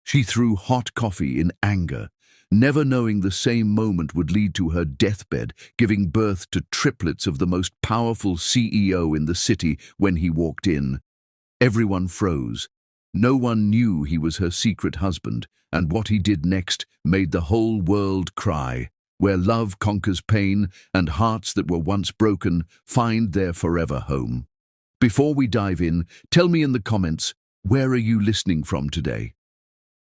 She threw hot coffee in anger, never knowing the same moment would lead to her deathbed, giving birth to triplets of the most powerful CEO in the city when he walked in. Everyone froze. No one knew he was her secret husband, and what he did next made the whole world cry. Where love conquers pain and hearts that were once broken find their forever home. Before we dive in, tell me in the comments, where are you listening from today?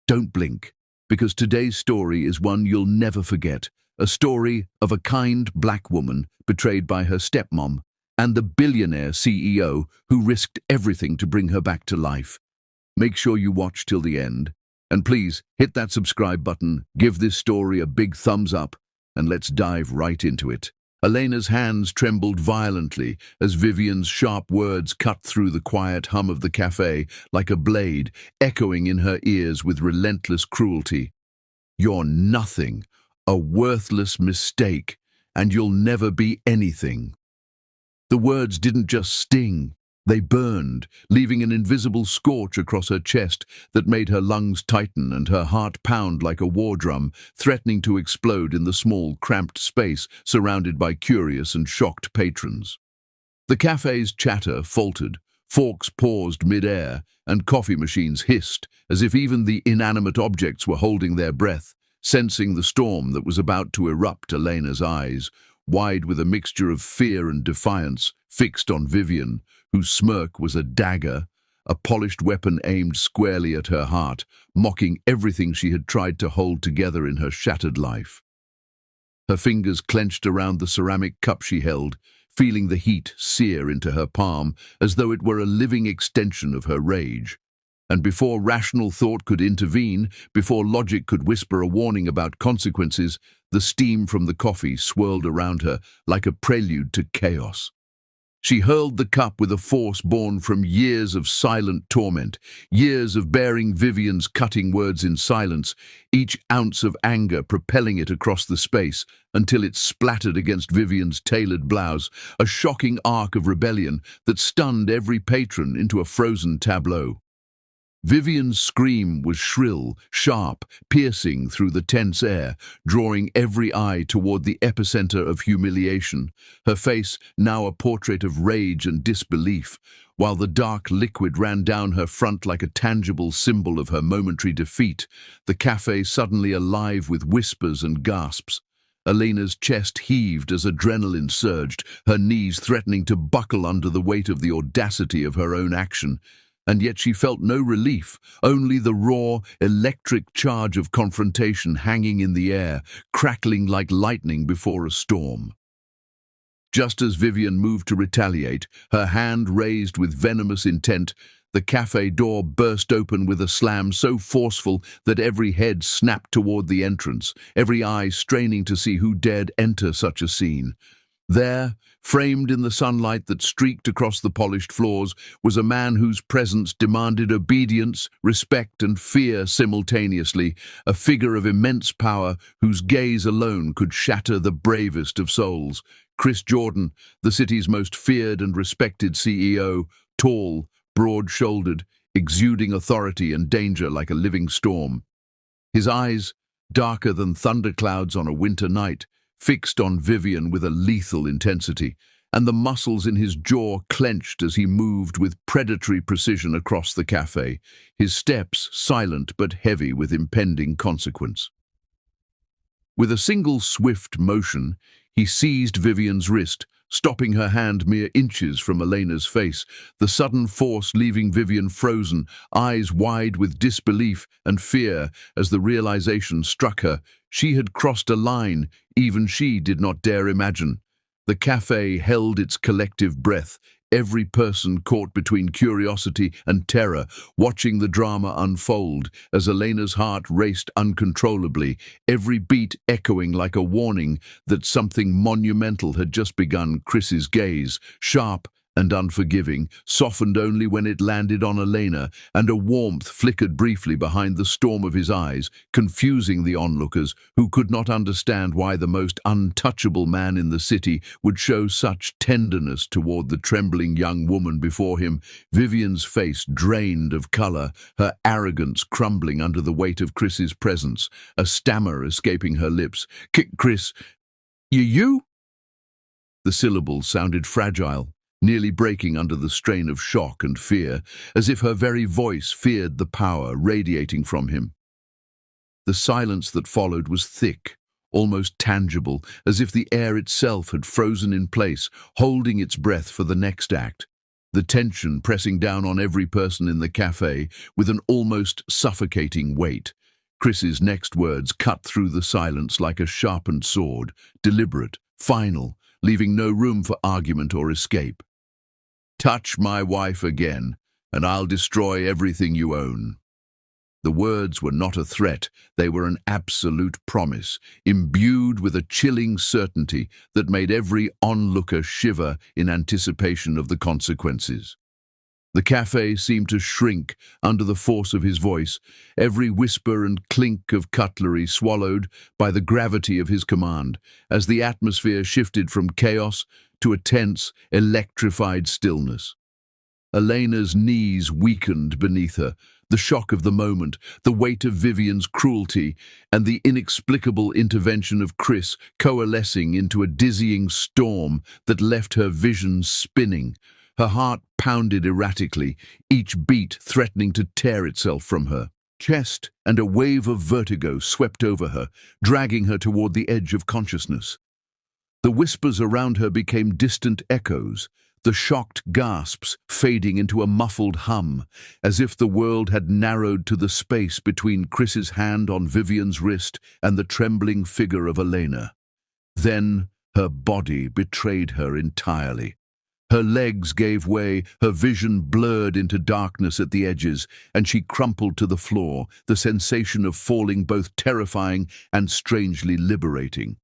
Don't blink, because today's story is one you'll never forget. A story of a kind black woman betrayed by her stepmom and the billionaire CEO who risked everything to bring her back to life. Make sure you watch till the end. And please, hit that subscribe button, give this story a big thumbs up, and let's dive right into it. Elena's hands trembled violently as Vivian's sharp words cut through the quiet hum of the cafe like a blade, echoing in her ears with relentless cruelty. "You're nothing, a worthless mistake, and you'll never be anything." The words didn't just sting, they burned, leaving an invisible scorch across her chest that made her lungs tighten and her heart pound like a war drum, threatening to explode in the small, cramped space surrounded by curious and shocked patrons. The cafe's chatter faltered, forks paused mid-air, and coffee machines hissed, as if even the inanimate objects were holding their breath, sensing the storm that was about to erupt. Elena's eyes, wide with a mixture of fear and defiance, fixed on Vivian, whose smirk was a dagger, a polished weapon aimed squarely at her heart, mocking everything she had tried to hold together in her shattered life. Her fingers clenched around the ceramic cup she held, feeling the heat sear into her palm as though it were a living extension of her rage. And before rational thought could intervene, before logic could whisper a warning about consequences, the steam from the coffee swirled around her like a prelude to chaos. She hurled the cup with a force born from years of silent torment, years of bearing Vivian's cutting words in silence, each ounce of anger propelling it across the space until it splattered against Vivian's tailored blouse, a shocking arc of rebellion that stunned every patron into a frozen tableau. Vivian's scream was shrill, sharp, piercing through the tense air, drawing every eye toward the epicenter of humiliation, her face now a portrait of rage and disbelief, while the dark liquid ran down her front like a tangible symbol of her momentary defeat, the cafe suddenly alive with whispers and gasps. Elena's chest heaved as adrenaline surged, her knees threatening to buckle under the weight of the audacity of her own action. And yet she felt no relief, only the raw, electric charge of confrontation hanging in the air, crackling like lightning before a storm. Just as Vivian moved to retaliate, her hand raised with venomous intent, the cafe door burst open with a slam so forceful that every head snapped toward the entrance, every eye straining to see who dared enter such a scene. There, framed in the sunlight that streaked across the polished floors, was a man whose presence demanded obedience, respect, and fear simultaneously, a figure of immense power whose gaze alone could shatter the bravest of souls. Chris Jordan, the city's most feared and respected CEO, tall, broad-shouldered, exuding authority and danger like a living storm. His eyes, darker than thunderclouds on a winter night, fixed on Vivian with a lethal intensity, and the muscles in his jaw clenched as he moved with predatory precision across the cafe, his steps silent but heavy with impending consequence. With a single swift motion, he seized Vivian's wrist, stopping her hand mere inches from Elena's face, the sudden force leaving Vivian frozen, eyes wide with disbelief and fear as the realization struck her. She had crossed a line even she did not dare imagine. The cafe held its collective breath, every person caught between curiosity and terror, watching the drama unfold as Elena's heart raced uncontrollably, every beat echoing like a warning that something monumental had just begun. Chris's gaze, sharp and unforgiving, softened only when it landed on Elena, and a warmth flickered briefly behind the storm of his eyes, confusing the onlookers, who could not understand why the most untouchable man in the city would show such tenderness toward the trembling young woman before him. Vivian's face drained of color, her arrogance crumbling under the weight of Chris's presence, a stammer escaping her lips. "Chris, you?" The syllables sounded fragile, nearly breaking under the strain of shock and fear, as if her very voice feared the power radiating from him. The silence that followed was thick, almost tangible, as if the air itself had frozen in place, holding its breath for the next act, the tension pressing down on every person in the cafe with an almost suffocating weight. Chris's next words cut through the silence like a sharpened sword, deliberate, final, leaving no room for argument or escape. "Touch my wife again, and I'll destroy everything you own." The words were not a threat, they were an absolute promise, imbued with a chilling certainty that made every onlooker shiver in anticipation of the consequences. The cafe seemed to shrink under the force of his voice, every whisper and clink of cutlery swallowed by the gravity of his command, as the atmosphere shifted from chaos to a tense, electrified stillness. Elena's knees weakened beneath her, the shock of the moment, the weight of Vivian's cruelty, and the inexplicable intervention of Chris coalescing into a dizzying storm that left her vision spinning. Her heart pounded erratically, each beat threatening to tear itself from her chest, and a wave of vertigo swept over her, dragging her toward the edge of consciousness. The whispers around her became distant echoes, the shocked gasps fading into a muffled hum, as if the world had narrowed to the space between Chris's hand on Vivian's wrist and the trembling figure of Elena. Then her body betrayed her entirely. Her legs gave way, her vision blurred into darkness at the edges, and she crumpled to the floor, the sensation of falling both terrifying and strangely liberating.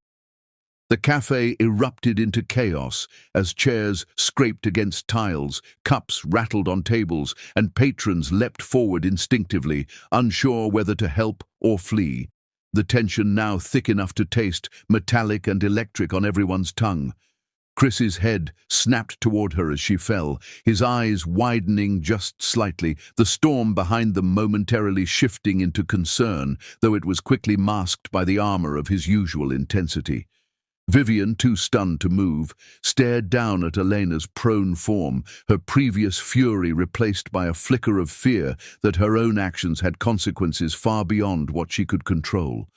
The cafe erupted into chaos as chairs scraped against tiles, cups rattled on tables, and patrons leapt forward instinctively, unsure whether to help or flee. The tension now thick enough to taste, metallic and electric on everyone's tongue. Chris's head snapped toward her as she fell, his eyes widening just slightly, the storm behind them momentarily shifting into concern, though it was quickly masked by the armor of his usual intensity. Vivian, too stunned to move, stared down at Elena's prone form, her previous fury replaced by a flicker of fear that her own actions had consequences far beyond what she could control.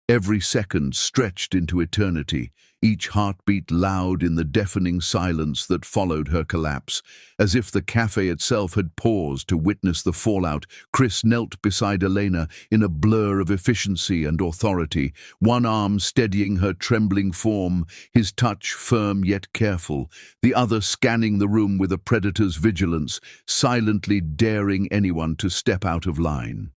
Every second stretched into eternity, each heartbeat loud in the deafening silence that followed her collapse. As if the cafe itself had paused to witness the fallout, Chris knelt beside Elena in a blur of efficiency and authority, one arm steadying her trembling form, his touch firm yet careful, the other scanning the room with a predator's vigilance, silently daring anyone to step out of line.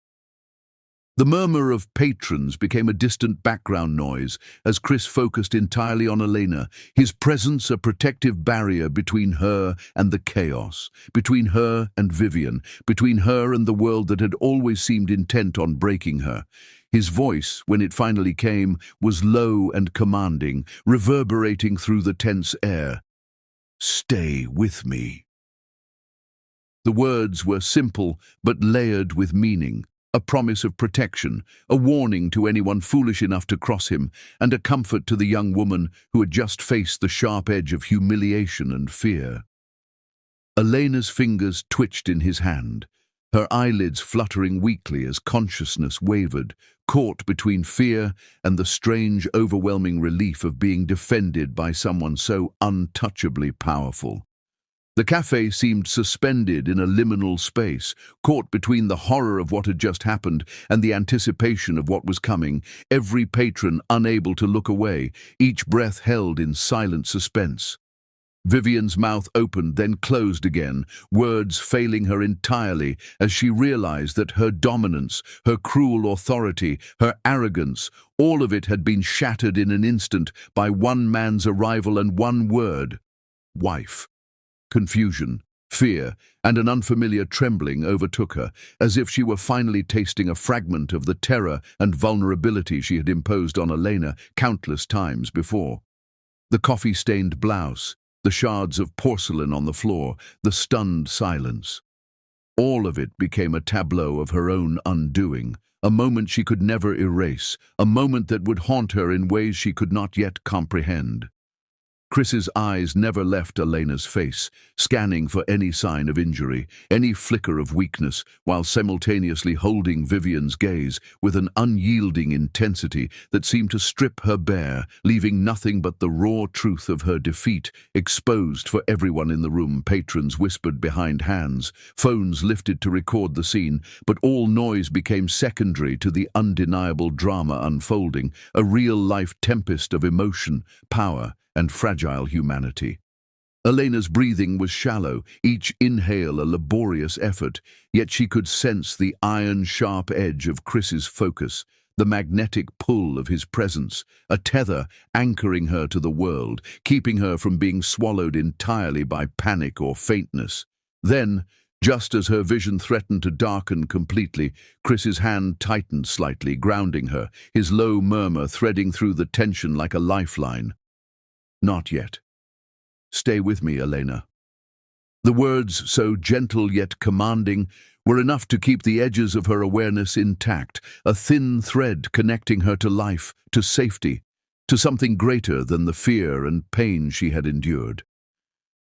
The murmur of patrons became a distant background noise as Chris focused entirely on Elena, his presence a protective barrier between her and the chaos, between her and Vivian, between her and the world that had always seemed intent on breaking her. His voice, when it finally came, was low and commanding, reverberating through the tense air. "Stay with me." The words were simple but layered with meaning. A promise of protection, a warning to anyone foolish enough to cross him, and a comfort to the young woman who had just faced the sharp edge of humiliation and fear. Elena's fingers twitched in his hand, her eyelids fluttering weakly as consciousness wavered, caught between fear and the strange, overwhelming relief of being defended by someone so untouchably powerful. The cafe seemed suspended in a liminal space, caught between the horror of what had just happened and the anticipation of what was coming, every patron unable to look away, each breath held in silent suspense. Vivian's mouth opened, then closed again, words failing her entirely as she realized that her dominance, her cruel authority, her arrogance, all of it had been shattered in an instant by one man's arrival and one word: wife. Confusion, fear, and an unfamiliar trembling overtook her, as if she were finally tasting a fragment of the terror and vulnerability she had imposed on Elena countless times before. The coffee-stained blouse, the shards of porcelain on the floor, the stunned silence. All of it became a tableau of her own undoing, a moment she could never erase, a moment that would haunt her in ways she could not yet comprehend. Chris's eyes never left Elena's face, scanning for any sign of injury, any flicker of weakness, while simultaneously holding Vivian's gaze with an unyielding intensity that seemed to strip her bare, leaving nothing but the raw truth of her defeat exposed for everyone in the room. Patrons whispered behind hands, phones lifted to record the scene, but all noise became secondary to the undeniable drama unfolding, a real-life tempest of emotion, power, and fragile humanity. Elena's breathing was shallow, each inhale a laborious effort, yet she could sense the iron-sharp edge of Chris's focus, the magnetic pull of his presence, a tether anchoring her to the world, keeping her from being swallowed entirely by panic or faintness. Then, just as her vision threatened to darken completely, Chris's hand tightened slightly, grounding her, his low murmur threading through the tension like a lifeline. "Not yet. Stay with me, Elena." The words, so gentle yet commanding, were enough to keep the edges of her awareness intact, a thin thread connecting her to life, to safety, to something greater than the fear and pain she had endured.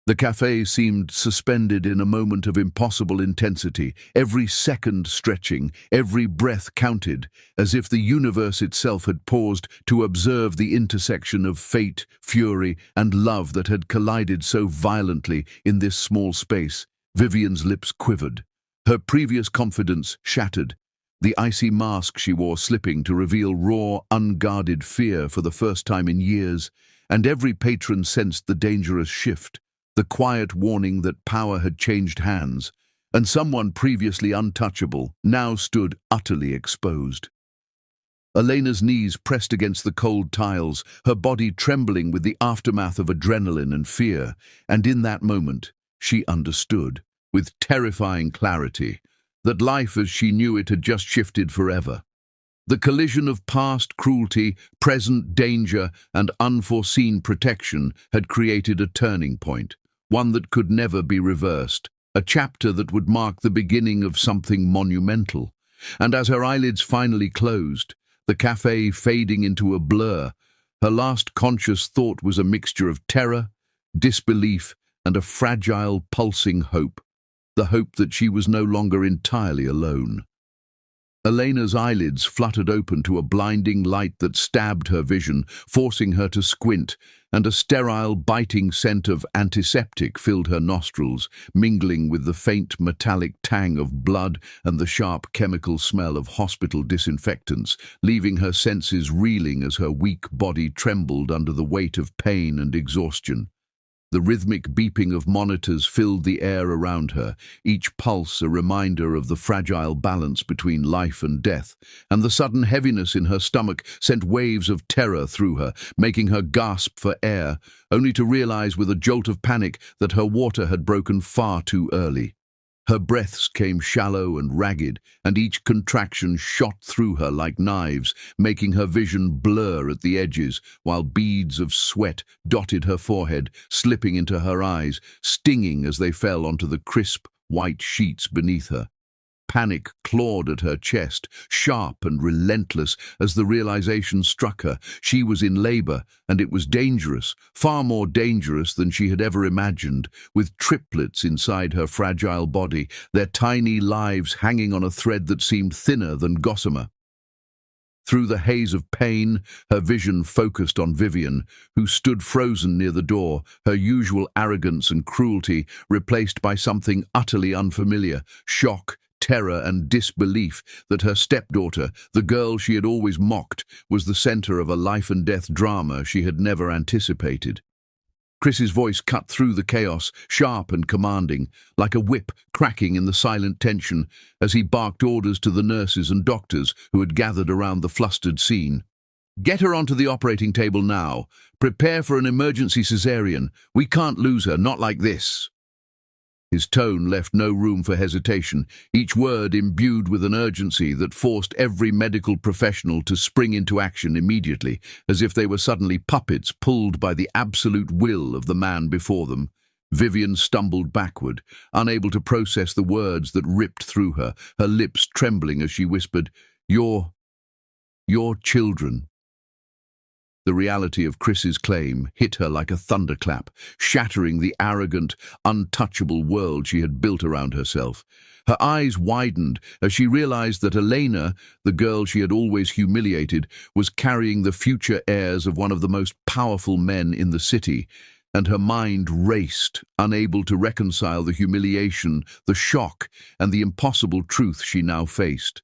The cafe seemed suspended in a moment of impossible intensity, every second stretching, every breath counted, as if the universe itself had paused to observe the intersection of fate, fury, and love that had collided so violently in this small space. Vivian's lips quivered, her previous confidence shattered, the icy mask she wore slipping to reveal raw, unguarded fear for the first time in years, and every patron sensed the dangerous shift, the quiet warning that power had changed hands, and someone previously untouchable now stood utterly exposed. Elena's knees pressed against the cold tiles, her body trembling with the aftermath of adrenaline and fear, and in that moment she understood, with terrifying clarity, that life as she knew it had just shifted forever. The collision of past cruelty, present danger, and unforeseen protection had created a turning point, one that could never be reversed, a chapter that would mark the beginning of something monumental. And as her eyelids finally closed, the cafe fading into a blur, her last conscious thought was a mixture of terror, disbelief, and a fragile, pulsing hope, the hope that she was no longer entirely alone. Elena's eyelids fluttered open to a blinding light that stabbed her vision, forcing her to squint, and a sterile, biting scent of antiseptic filled her nostrils, mingling with the faint metallic tang of blood and the sharp chemical smell of hospital disinfectants, leaving her senses reeling as her weak body trembled under the weight of pain and exhaustion. The rhythmic beeping of monitors filled the air around her, each pulse a reminder of the fragile balance between life and death, and the sudden heaviness in her stomach sent waves of terror through her, making her gasp for air, only to realize with a jolt of panic that her water had broken far too early. Her breaths came shallow and ragged, and each contraction shot through her like knives, making her vision blur at the edges, while beads of sweat dotted her forehead, slipping into her eyes, stinging as they fell onto the crisp, white sheets beneath her. Panic clawed at her chest, sharp and relentless, as the realization struck her. She was in labor, and it was dangerous, far more dangerous than she had ever imagined, with triplets inside her fragile body, their tiny lives hanging on a thread that seemed thinner than gossamer. Through the haze of pain, her vision focused on Vivian, who stood frozen near the door, her usual arrogance and cruelty replaced by something utterly unfamiliar, shock, terror and disbelief that her stepdaughter, the girl she had always mocked, was the center of a life-and-death drama she had never anticipated. Chris's voice cut through the chaos, sharp and commanding, like a whip cracking in the silent tension as he barked orders to the nurses and doctors who had gathered around the flustered scene. "Get her onto the operating table now. Prepare for an emergency cesarean. We can't lose her, not like this." His tone left no room for hesitation, each word imbued with an urgency that forced every medical professional to spring into action immediately, as if they were suddenly puppets pulled by the absolute will of the man before them. Vivian stumbled backward, unable to process the words that ripped through her, her lips trembling as she whispered, Your children." The reality of Chris's claim hit her like a thunderclap, shattering the arrogant, untouchable world she had built around herself. Her eyes widened as she realized that Elena, the girl she had always humiliated, was carrying the future heirs of one of the most powerful men in the city, and her mind raced, unable to reconcile the humiliation, the shock, and the impossible truth she now faced.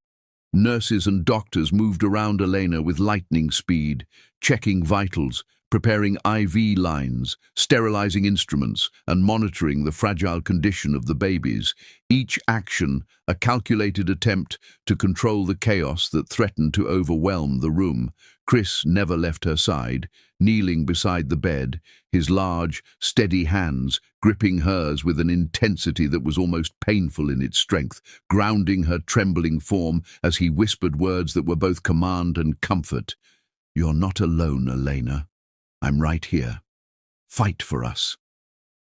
Nurses and doctors moved around Elena with lightning speed, checking vitals, preparing IV lines, sterilizing instruments, and monitoring the fragile condition of the babies, each action a calculated attempt to control the chaos that threatened to overwhelm the room. Chris never left her side, kneeling beside the bed, his large, steady hands gripping hers with an intensity that was almost painful in its strength, grounding her trembling form as he whispered words that were both command and comfort. "You're not alone, Elena. I'm right here. Fight for us."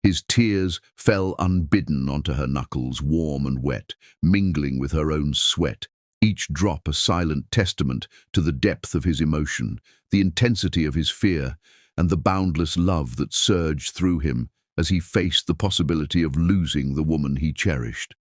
His tears fell unbidden onto her knuckles, warm and wet, mingling with her own sweat, each drop a silent testament to the depth of his emotion, the intensity of his fear, and the boundless love that surged through him as he faced the possibility of losing the woman he cherished.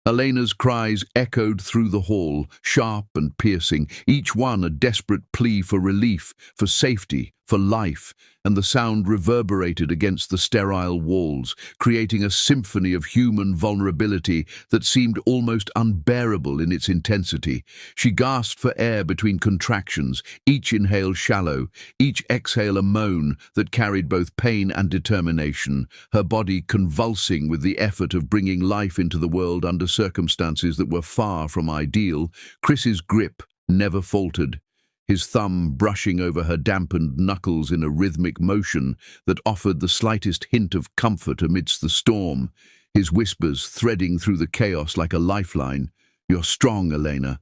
Elena's cries echoed through the hall, sharp and piercing, each one a desperate plea for relief, for safety, for life, and the sound reverberated against the sterile walls, creating a symphony of human vulnerability that seemed almost unbearable in its intensity. She gasped for air between contractions, each inhale shallow, each exhale a moan that carried both pain and determination, her body convulsing with the effort of bringing life into the world under circumstances that were far from ideal. Chris's grip never faltered, his thumb brushing over her dampened knuckles in a rhythmic motion that offered the slightest hint of comfort amidst the storm, his whispers threading through the chaos like a lifeline. "You're strong, Elena.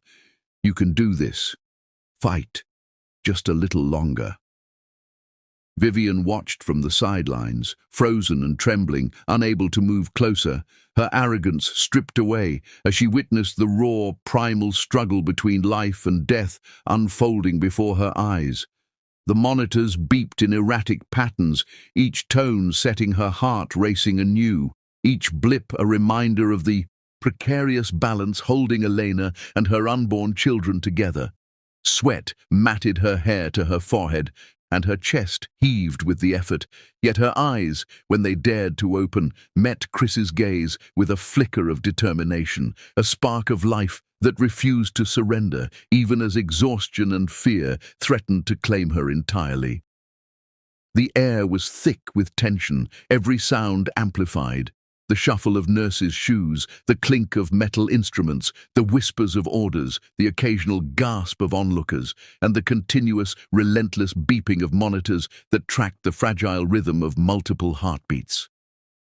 You can do this. Fight. Just a little longer." Vivian watched from the sidelines, frozen and trembling, unable to move closer, her arrogance stripped away as she witnessed the raw, primal struggle between life and death unfolding before her eyes. The monitors beeped in erratic patterns, each tone setting her heart racing anew, each blip a reminder of the precarious balance holding Elena and her unborn children together. Sweat matted her hair to her forehead, and her chest heaved with the effort, yet her eyes, when they dared to open, met Chris's gaze with a flicker of determination, a spark of life that refused to surrender, even as exhaustion and fear threatened to claim her entirely. The air was thick with tension, every sound amplified. The shuffle of nurses' shoes, the clink of metal instruments, the whispers of orders, the occasional gasp of onlookers, and the continuous, relentless beeping of monitors that tracked the fragile rhythm of multiple heartbeats.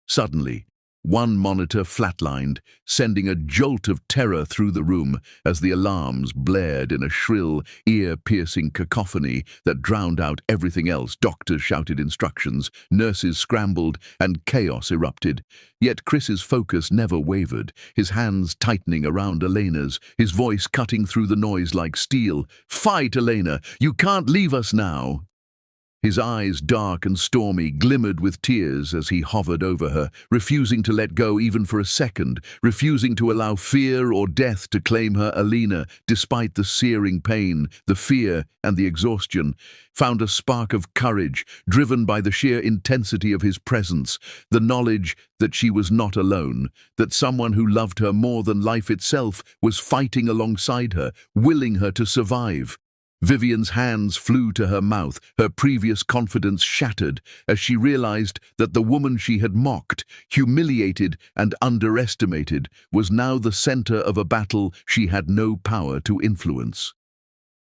Suddenly, one monitor flatlined, sending a jolt of terror through the room as the alarms blared in a shrill, ear-piercing cacophony that drowned out everything else. Doctors shouted instructions, nurses scrambled, and chaos erupted. Yet Chris's focus never wavered, his hands tightening around Elena's, his voice cutting through the noise like steel. "Fight, Elena! You can't leave us now!" His eyes, dark and stormy, glimmered with tears as he hovered over her, refusing to let go even for a second, refusing to allow fear or death to claim her. Elena, despite the searing pain, the fear, and the exhaustion, found a spark of courage, driven by the sheer intensity of his presence, the knowledge that she was not alone, that someone who loved her more than life itself was fighting alongside her, willing her to survive. Vivian's hands flew to her mouth, her previous confidence shattered as she realized that the woman she had mocked, humiliated and underestimated was now the center of a battle she had no power to influence.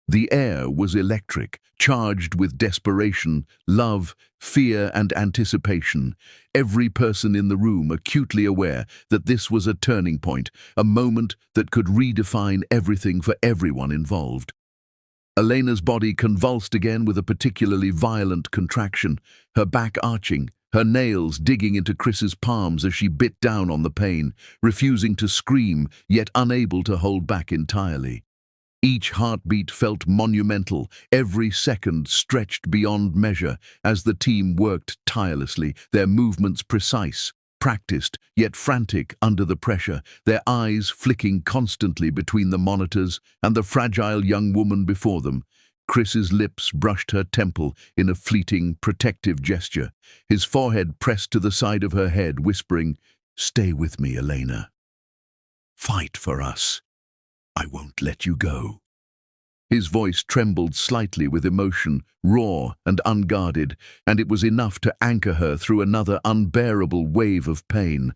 The air was electric, charged with desperation, love, fear, and anticipation. Every person in the room acutely aware that this was a turning point, a moment that could redefine everything for everyone involved. Elena's body convulsed again with a particularly violent contraction, her back arching, her nails digging into Chris's palms as she bit down on the pain, refusing to scream, yet unable to hold back entirely. Each heartbeat felt monumental, every second stretched beyond measure as the team worked tirelessly, their movements precise, practiced, yet frantic under the pressure, their eyes flicking constantly between the monitors and the fragile young woman before them. Chris's lips brushed her temple in a fleeting, protective gesture, his forehead pressed to the side of her head, whispering, "Stay with me, Elena. Fight for us. I won't let you go." His voice trembled slightly with emotion, raw and unguarded, and it was enough to anchor her through another unbearable wave of pain.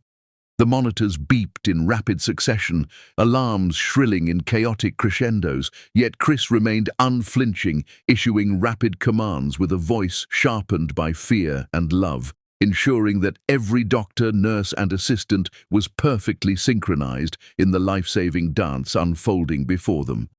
The monitors beeped in rapid succession, alarms shrilling in chaotic crescendos, yet Chris remained unflinching, issuing rapid commands with a voice sharpened by fear and love, ensuring that every doctor, nurse, and assistant was perfectly synchronized in the life-saving dance unfolding before them.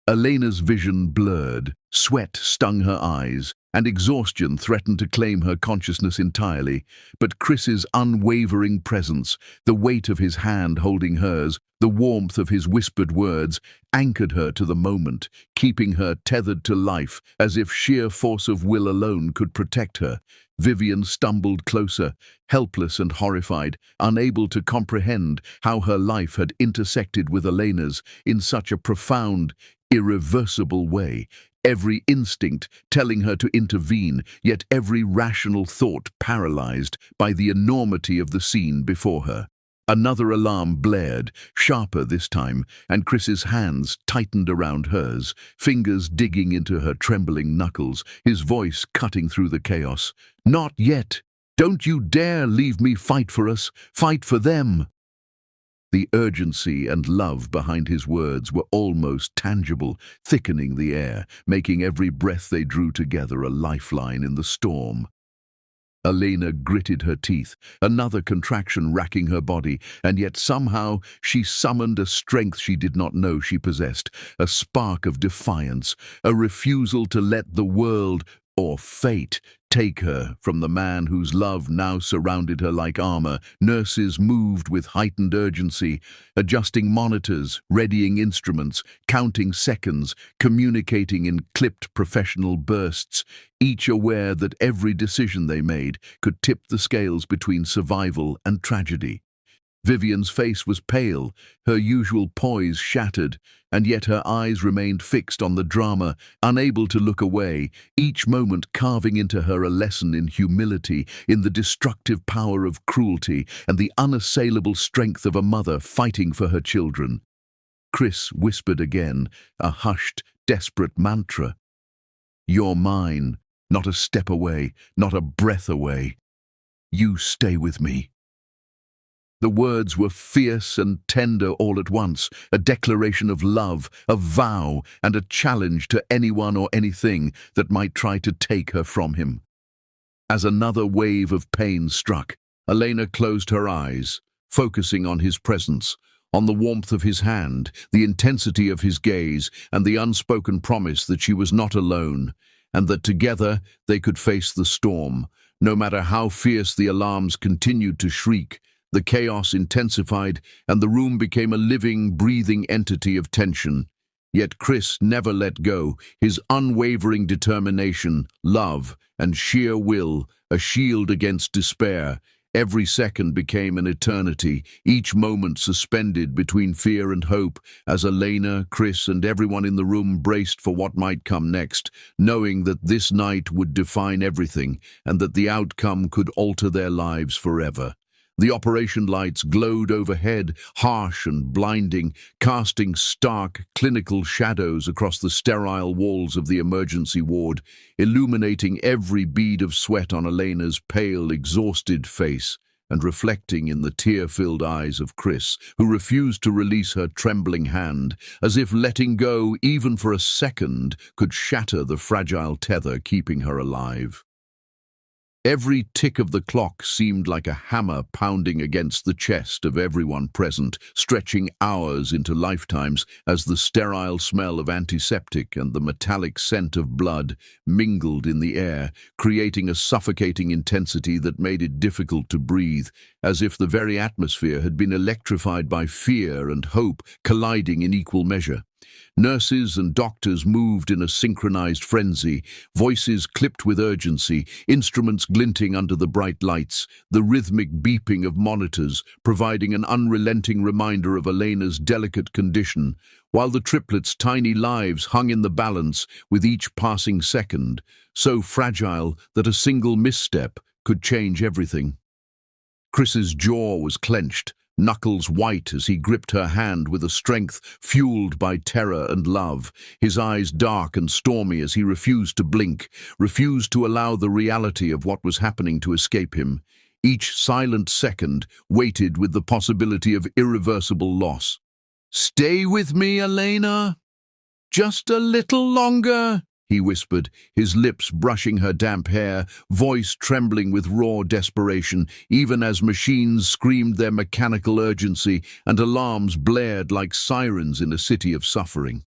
Elena's vision blurred, sweat stung her eyes, and exhaustion threatened to claim her consciousness entirely. But Chris's unwavering presence, the weight of his hand holding hers, the warmth of his whispered words, anchored her to the moment, keeping her tethered to life as if sheer force of will alone could protect her. Vivian stumbled closer, helpless and horrified, unable to comprehend how her life had intersected with Elena's in such a profound, irreversible way, every instinct telling her to intervene, yet every rational thought paralyzed by the enormity of the scene before her. Another alarm blared, sharper this time, and Chris's hands tightened around hers, fingers digging into her trembling knuckles, his voice cutting through the chaos. "Not yet! Don't you dare leave me fight for us! Fight for them!" The urgency and love behind his words were almost tangible, thickening the air, making every breath they drew together a lifeline in the storm. Elena gritted her teeth, another contraction racking her body, and yet somehow she summoned a strength she did not know she possessed, a spark of defiance, a refusal to let the world, or fate, take her from the man whose love now surrounded her like armor. Nurses moved with heightened urgency, adjusting monitors, readying instruments, counting seconds, communicating in clipped professional bursts, each aware that every decision they made could tip the scales between survival and tragedy. Vivian's face was pale, her usual poise shattered, and yet her eyes remained fixed on the drama, unable to look away, each moment carving into her a lesson in humility, in the destructive power of cruelty, and the unassailable strength of a mother fighting for her children. Chris whispered again, a hushed, desperate mantra. "You're mine, not a step away, not a breath away. You stay with me." The words were fierce and tender all at once, a declaration of love, a vow, and a challenge to anyone or anything that might try to take her from him. As another wave of pain struck, Elena closed her eyes, focusing on his presence, on the warmth of his hand, the intensity of his gaze, and the unspoken promise that she was not alone, and that together they could face the storm. No matter how fierce the alarms continued to shriek, the chaos intensified, and the room became a living, breathing entity of tension. Yet Chris never let go, his unwavering determination, love, and sheer will, a shield against despair. Every second became an eternity, each moment suspended between fear and hope, as Elena, Chris, and everyone in the room braced for what might come next, knowing that this night would define everything, and that the outcome could alter their lives forever. The operation lights glowed overhead, harsh and blinding, casting stark, clinical shadows across the sterile walls of the emergency ward, illuminating every bead of sweat on Elena's pale, exhausted face and reflecting in the tear-filled eyes of Chris, who refused to release her trembling hand, as if letting go even for a second could shatter the fragile tether keeping her alive. Every tick of the clock seemed like a hammer pounding against the chest of everyone present, stretching hours into lifetimes as the sterile smell of antiseptic and the metallic scent of blood mingled in the air, creating a suffocating intensity that made it difficult to breathe, as if the very atmosphere had been electrified by fear and hope colliding in equal measure. Nurses and doctors moved in a synchronized frenzy, voices clipped with urgency, instruments glinting under the bright lights, the rhythmic beeping of monitors providing an unrelenting reminder of Elena's delicate condition, while the triplets' tiny lives hung in the balance with each passing second, so fragile that a single misstep could change everything. Chris's jaw was clenched, knuckles white as he gripped her hand with a strength fueled by terror and love, his eyes dark and stormy as he refused to blink, refused to allow the reality of what was happening to escape him. Each silent second waited with the possibility of irreversible loss. "Stay with me, Elena. Just a little longer," he whispered, his lips brushing her damp hair, voice trembling with raw desperation, even as machines screamed their mechanical urgency and alarms blared like sirens in a city of suffering.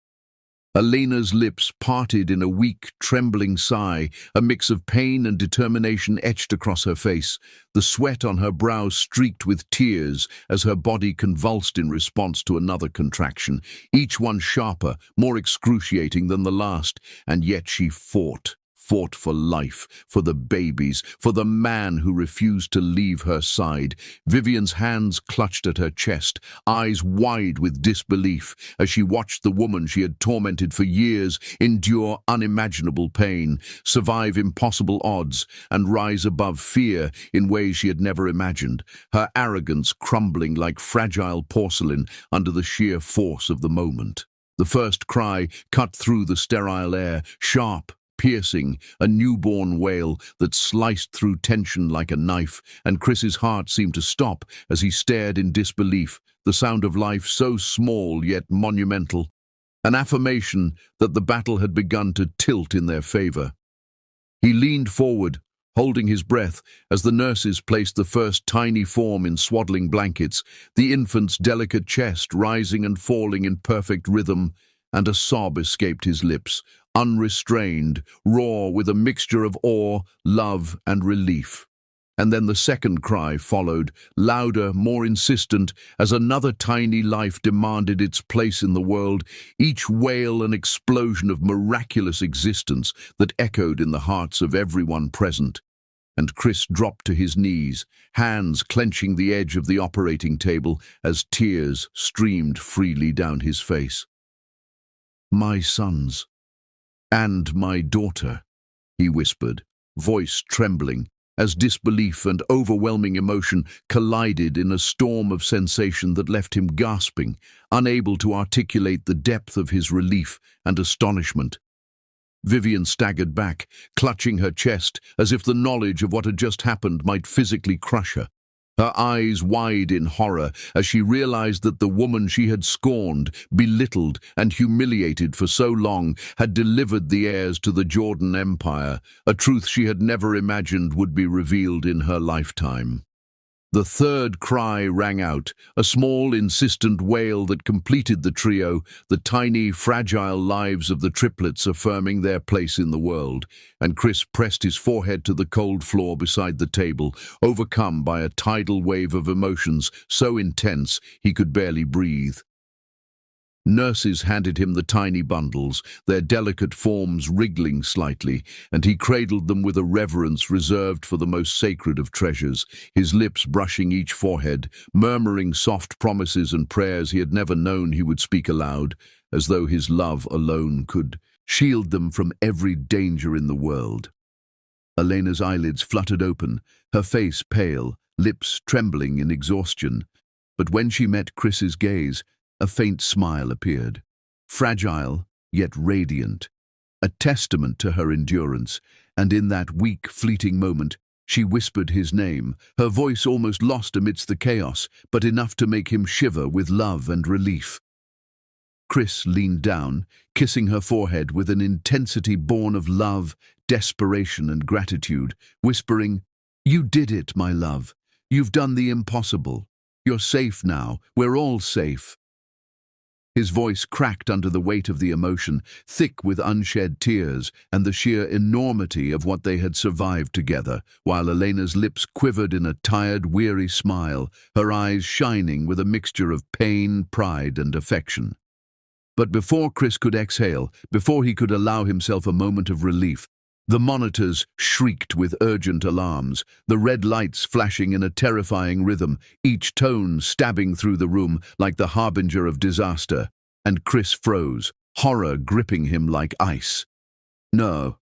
Elena's lips parted in a weak, trembling sigh, a mix of pain and determination etched across her face, the sweat on her brow streaked with tears as her body convulsed in response to another contraction, each one sharper, more excruciating than the last, and yet she fought for life, for the babies, for the man who refused to leave her side. Vivian's hands clutched at her chest, eyes wide with disbelief, as she watched the woman she had tormented for years endure unimaginable pain, survive impossible odds, and rise above fear in ways she had never imagined, her arrogance crumbling like fragile porcelain under the sheer force of the moment. The first cry cut through the sterile air, sharp, piercing, a newborn wail that sliced through tension like a knife, and Chris's heart seemed to stop as he stared in disbelief, the sound of life so small yet monumental, an affirmation that the battle had begun to tilt in their favor. He leaned forward, holding his breath as the nurses placed the first tiny form in swaddling blankets, the infant's delicate chest rising and falling in perfect rhythm, and a sob escaped his lips, unrestrained, raw with a mixture of awe, love, and relief. And then the second cry followed, louder, more insistent, as another tiny life demanded its place in the world, each wail an explosion of miraculous existence that echoed in the hearts of everyone present. And Chris dropped to his knees, hands clenching the edge of the operating table as tears streamed freely down his face. "My sons, and my daughter," he whispered, voice trembling, as disbelief and overwhelming emotion collided in a storm of sensation that left him gasping, unable to articulate the depth of his relief and astonishment. Vivian staggered back, clutching her chest as if the knowledge of what had just happened might physically crush her. Her eyes wide in horror as she realized that the woman she had scorned, belittled, and humiliated for so long had delivered the heirs to the Jordan Empire, a truth she had never imagined would be revealed in her lifetime. The third cry rang out, a small, insistent wail that completed the trio, the tiny, fragile lives of the triplets affirming their place in the world, and Chris pressed his forehead to the cold floor beside the table, overcome by a tidal wave of emotions so intense he could barely breathe. Nurses handed him the tiny bundles, their delicate forms wriggling slightly, and he cradled them with a reverence reserved for the most sacred of treasures, his lips brushing each forehead, murmuring soft promises and prayers he had never known he would speak aloud, as though his love alone could shield them from every danger in the world. Elena's eyelids fluttered open, her face pale, lips trembling in exhaustion. But when she met Chris's gaze, a faint smile appeared, fragile yet radiant, a testament to her endurance, and in that weak, fleeting moment, She whispered his name, her voice almost lost amidst the chaos, but enough to make him shiver with love and relief. Chris leaned down, kissing her forehead with an intensity born of love, desperation, and gratitude, whispering, "You did it, my love. You've done the impossible. You're safe now. We're all safe." His voice cracked under the weight of the emotion, thick with unshed tears and the sheer enormity of what they had survived together, while Elena's lips quivered in a tired, weary smile, her eyes shining with a mixture of pain, pride, and affection. But before Chris could exhale, before he could allow himself a moment of relief, the monitors shrieked with urgent alarms, the red lights flashing in a terrifying rhythm, each tone stabbing through the room like the harbinger of disaster, and Chris froze, horror gripping him like ice. "No,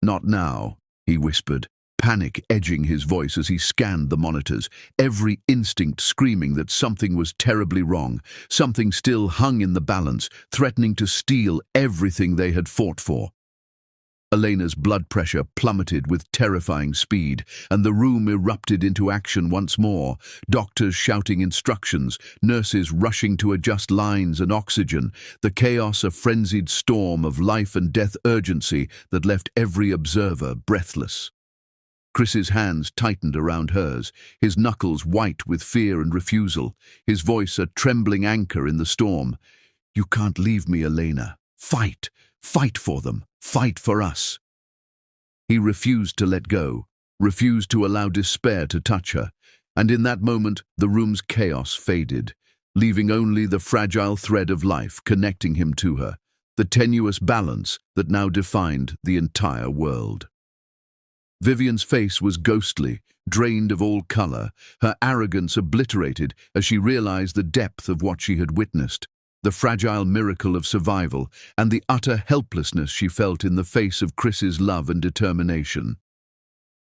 not now," he whispered, panic edging his voice as he scanned the monitors, every instinct screaming that something was terribly wrong, something still hung in the balance, threatening to steal everything they had fought for. Elena's blood pressure plummeted with terrifying speed, and the room erupted into action once more, doctors shouting instructions, nurses rushing to adjust lines and oxygen, the chaos a frenzied storm of life and death urgency that left every observer breathless. Chris's hands tightened around hers, his knuckles white with fear and refusal, his voice a trembling anchor in the storm. "You can't leave me, Elena. Fight! Fight for them! Fight for us!" He refused to let go, refused to allow despair to touch her, and in that moment the room's chaos faded, leaving only the fragile thread of life connecting him to her, the tenuous balance that now defined the entire world. Vivian's face was ghostly, drained of all color, her arrogance obliterated as she realized the depth of what she had witnessed, the fragile miracle of survival, and the utter helplessness she felt in the face of Chris's love and determination.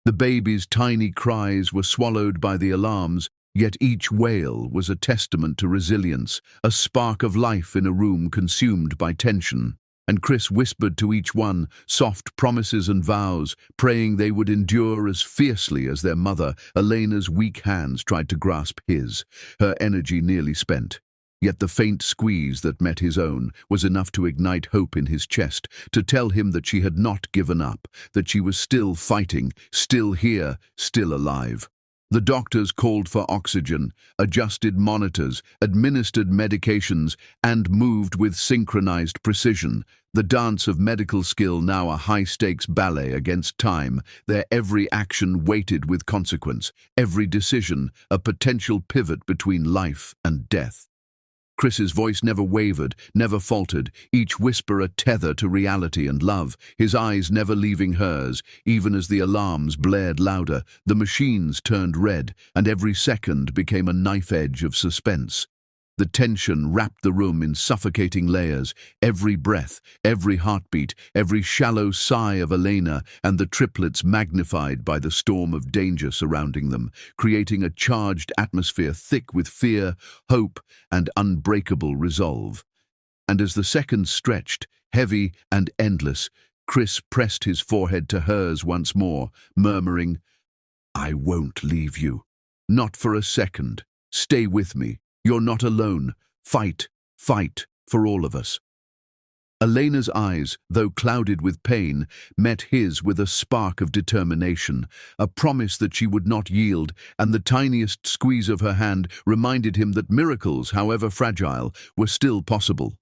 The baby's tiny cries were swallowed by the alarms, yet each wail was a testament to resilience, a spark of life in a room consumed by tension. And Chris whispered to each one soft promises and vows, praying they would endure as fiercely as their mother. Elena's weak hands tried to grasp his, her energy nearly spent. Yet the faint squeeze that met his own was enough to ignite hope in his chest, to tell him that she had not given up, that she was still fighting, still here, still alive. The doctors called for oxygen, adjusted monitors, administered medications, and moved with synchronized precision, the dance of medical skill now a high-stakes ballet against time, their every action weighted with consequence, every decision a potential pivot between life and death. Chris's voice never wavered, never faltered, each whisper a tether to reality and love, his eyes never leaving hers, even as the alarms blared louder, the machines turned red, and every second became a knife edge of suspense. The tension wrapped the room in suffocating layers, every breath, every heartbeat, every shallow sigh of Elena and the triplets magnified by the storm of danger surrounding them, creating a charged atmosphere thick with fear, hope, and unbreakable resolve. And as the seconds stretched, heavy and endless, Chris pressed his forehead to hers once more, murmuring, "I won't leave you. Not for a second. Stay with me. You're not alone. Fight, fight for all of us." Elena's eyes, though clouded with pain, met his with a spark of determination, a promise that she would not yield, and the tiniest squeeze of her hand reminded him that miracles, however fragile, were still possible.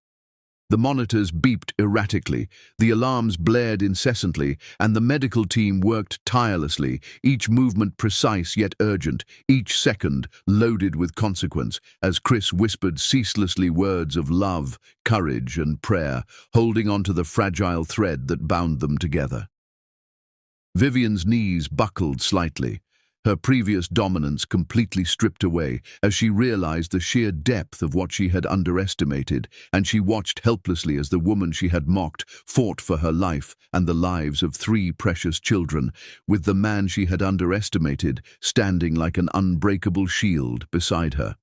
The monitors beeped erratically, the alarms blared incessantly, and the medical team worked tirelessly, each movement precise yet urgent, each second loaded with consequence, as Chris whispered ceaselessly words of love, courage, and prayer, holding on to the fragile thread that bound them together. Vivian's knees buckled slightly, her previous dominance completely stripped away as she realized the sheer depth of what she had underestimated, and she watched helplessly as the woman she had mocked fought for her life and the lives of 3 precious children, with the man she had underestimated standing like an unbreakable shield beside her.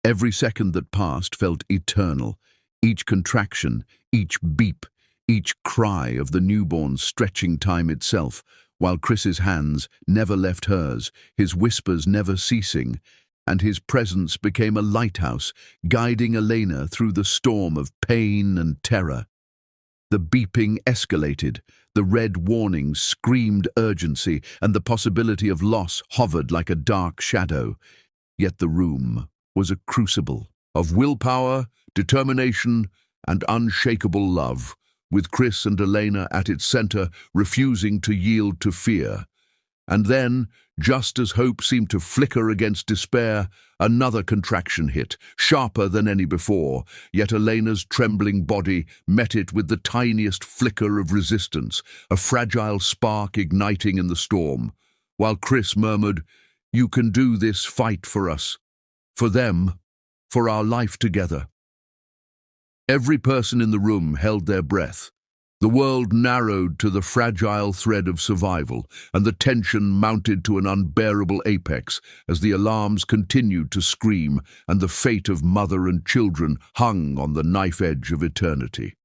Every second that passed felt eternal, each contraction, each beep, each cry of the newborn stretching time itself, while Chris's hands never left hers, his whispers never ceasing, and his presence became a lighthouse, guiding Elena through the storm of pain and terror. The beeping escalated, the red warning screamed urgency, and the possibility of loss hovered like a dark shadow. Yet the room was a crucible of willpower, determination, and unshakable love, with Chris and Elena at its center, refusing to yield to fear. And then, just as hope seemed to flicker against despair, another contraction hit, sharper than any before, yet Elena's trembling body met it with the tiniest flicker of resistance, a fragile spark igniting in the storm, while Chris murmured, "You can do this, fight for us, for them, for our life together." Every person in the room held their breath. The world narrowed to the fragile thread of survival, and the tension mounted to an unbearable apex as the alarms continued to scream and the fate of mother and children hung on the knife edge of eternity.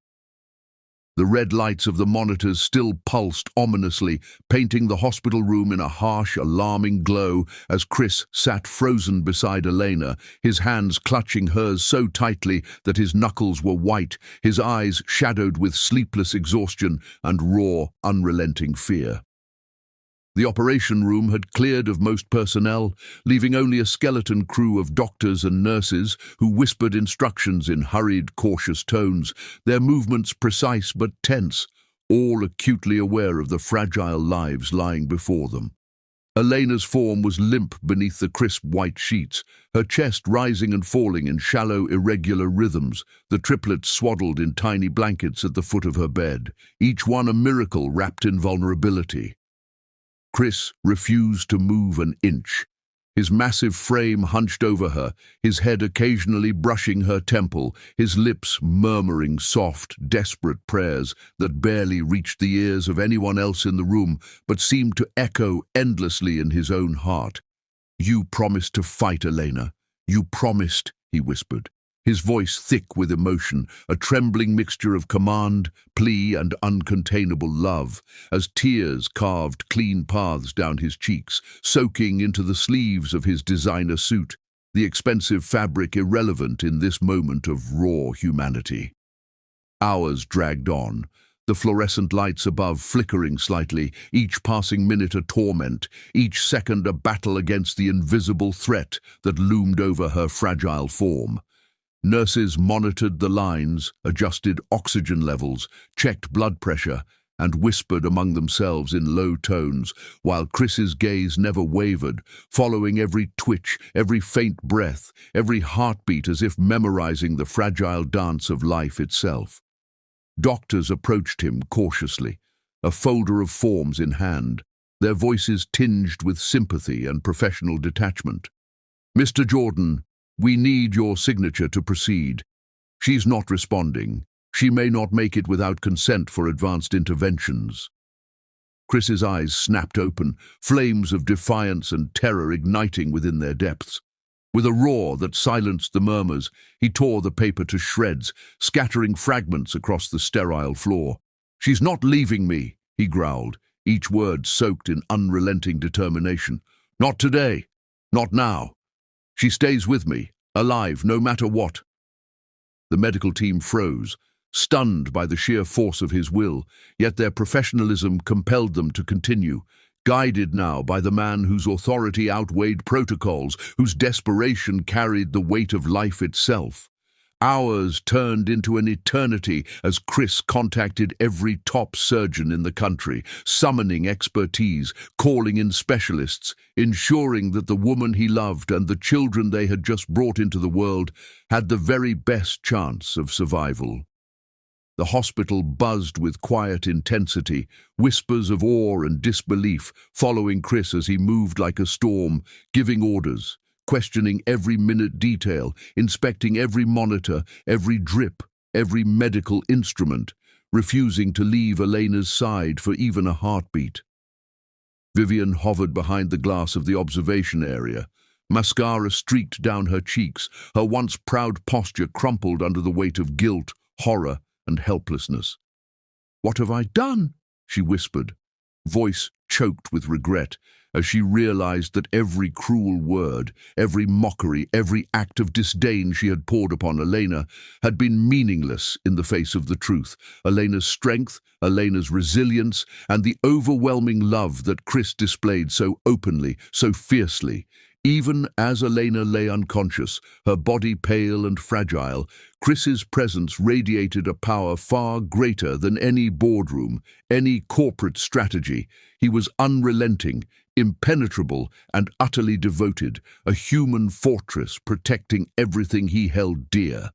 The red lights of the monitors still pulsed ominously, painting the hospital room in a harsh, alarming glow as Chris sat frozen beside Elena, his hands clutching hers so tightly that his knuckles were white, his eyes shadowed with sleepless exhaustion and raw, unrelenting fear. The operation room had cleared of most personnel, leaving only a skeleton crew of doctors and nurses who whispered instructions in hurried, cautious tones, their movements precise but tense, all acutely aware of the fragile lives lying before them. Elena's form was limp beneath the crisp white sheets, her chest rising and falling in shallow, irregular rhythms, the triplets swaddled in tiny blankets at the foot of her bed, each one a miracle wrapped in vulnerability. Chris refused to move an inch, his massive frame hunched over her, his head occasionally brushing her temple, his lips murmuring soft, desperate prayers that barely reached the ears of anyone else in the room, but seemed to echo endlessly in his own heart. "You promised to fight, Elena. You promised," he whispered, his voice thick with emotion, a trembling mixture of command, plea, and uncontainable love, as tears carved clean paths down his cheeks, soaking into the sleeves of his designer suit, the expensive fabric irrelevant in this moment of raw humanity. Hours dragged on, the fluorescent lights above flickering slightly, each passing minute a torment, each second a battle against the invisible threat that loomed over her fragile form. Nurses monitored the lines, adjusted oxygen levels, checked blood pressure, and whispered among themselves in low tones, while Chris's gaze never wavered, following every twitch, every faint breath, every heartbeat as if memorizing the fragile dance of life itself. Doctors approached him cautiously, a folder of forms in hand, their voices tinged with sympathy and professional detachment. "Mr. Jordan, we need your signature to proceed. She's not responding. She may not make it without consent for advanced interventions." Chris's eyes snapped open, flames of defiance and terror igniting within their depths. With a roar that silenced the murmurs, he tore the paper to shreds, scattering fragments across the sterile floor. "She's not leaving me," he growled, each word soaked in unrelenting determination. "Not today. Not now. She stays with me, alive, no matter what." The medical team froze, stunned by the sheer force of his will, yet their professionalism compelled them to continue, guided now by the man whose authority outweighed protocols, whose desperation carried the weight of life itself. Hours turned into an eternity as Chris contacted every top surgeon in the country, summoning expertise, calling in specialists, ensuring that the woman he loved and the children they had just brought into the world had the very best chance of survival. The hospital buzzed with quiet intensity, whispers of awe and disbelief following Chris as he moved like a storm, giving orders, questioning every minute detail, inspecting every monitor, every drip, every medical instrument, refusing to leave Elena's side for even a heartbeat. Vivian hovered behind the glass of the observation area. Mascara streaked down her cheeks, her once proud posture crumpled under the weight of guilt, horror, and helplessness. "What have I done?" she whispered, voice choked with regret as she realized that every cruel word, every mockery, every act of disdain she had poured upon Elena had been meaningless in the face of the truth. Elena's strength, Elena's resilience, and the overwhelming love that Chris displayed so openly, so fiercely. Even as Elena lay unconscious, her body pale and fragile, Chris's presence radiated a power far greater than any boardroom, any corporate strategy. He was unrelenting, impenetrable, and utterly devoted, a human fortress protecting everything he held dear.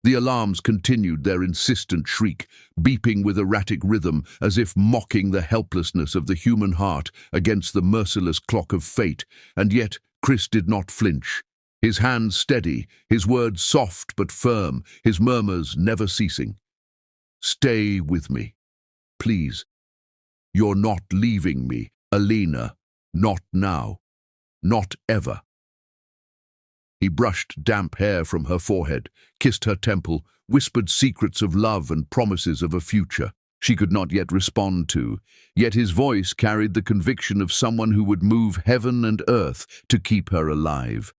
The alarms continued their insistent shriek, beeping with erratic rhythm as if mocking the helplessness of the human heart against the merciless clock of fate, and yet Chris did not flinch. His hands steady, his words soft but firm, his murmurs never ceasing. "Stay with me, please. You're not leaving me, Elena. Not now. Not ever." He brushed damp hair from her forehead, kissed her temple, whispered secrets of love and promises of a future she could not yet respond to, yet his voice carried the conviction of someone who would move heaven and earth to keep her alive.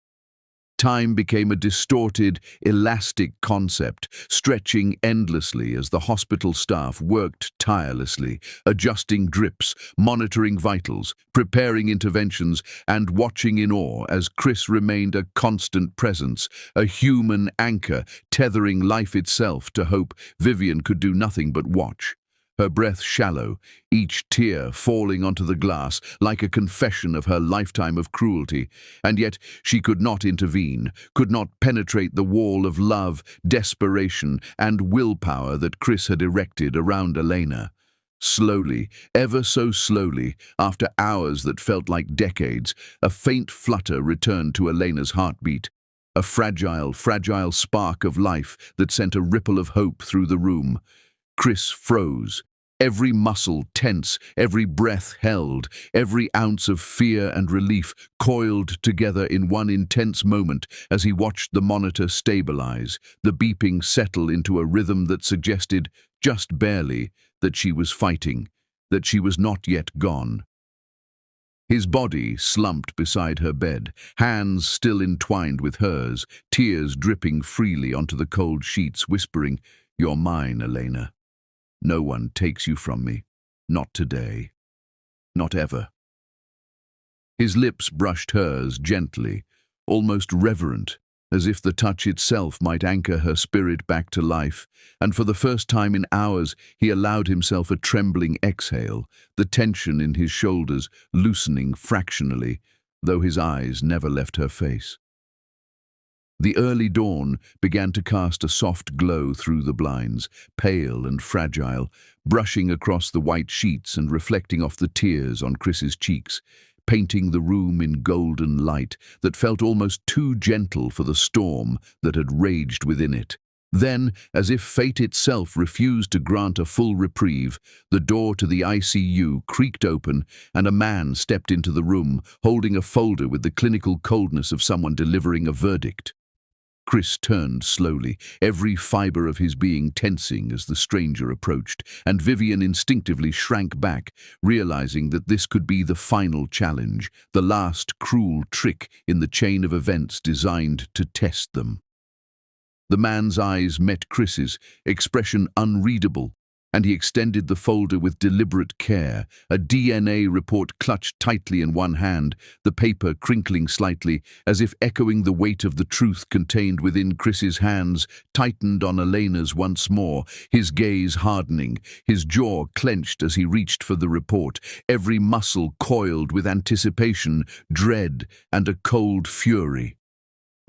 Time became a distorted, elastic concept, stretching endlessly as the hospital staff worked tirelessly, adjusting drips, monitoring vitals, preparing interventions, and watching in awe as Chris remained a constant presence, a human anchor tethering life itself to hope. Vivian could do nothing but watch. Her breath shallow, each tear falling onto the glass like a confession of her lifetime of cruelty, and yet she could not intervene, could not penetrate the wall of love, desperation, and willpower that Chris had erected around Elena. Slowly, ever so slowly, after hours that felt like decades, a faint flutter returned to Elena's heartbeat, a fragile, fragile spark of life that sent a ripple of hope through the room. Chris froze, every muscle tense, every breath held, every ounce of fear and relief coiled together in one intense moment as he watched the monitor stabilize, the beeping settle into a rhythm that suggested, just barely, that she was fighting, that she was not yet gone. His body slumped beside her bed, hands still entwined with hers, tears dripping freely onto the cold sheets, whispering, "You're mine, Elena. No one takes you from me. Not today. Not ever." His lips brushed hers gently, almost reverent, as if the touch itself might anchor her spirit back to life, and for the first time in hours he allowed himself a trembling exhale, the tension in his shoulders loosening fractionally, though his eyes never left her face. The early dawn began to cast a soft glow through the blinds, pale and fragile, brushing across the white sheets and reflecting off the tears on Chris's cheeks, painting the room in golden light that felt almost too gentle for the storm that had raged within it. Then, as if fate itself refused to grant a full reprieve, the door to the ICU creaked open and a man stepped into the room, holding a folder with the clinical coldness of someone delivering a verdict. Chris turned slowly, every fiber of his being tensing as the stranger approached, and Vivian instinctively shrank back, realizing that this could be the final challenge, the last cruel trick in the chain of events designed to test them. The man's eyes met Chris's, expression unreadable, and he extended the folder with deliberate care, a DNA report clutched tightly in one hand, the paper crinkling slightly, as if echoing the weight of the truth contained within Chris's hands, tightened on Elena's once more, his gaze hardening, his jaw clenched as he reached for the report, every muscle coiled with anticipation, dread, and a cold fury.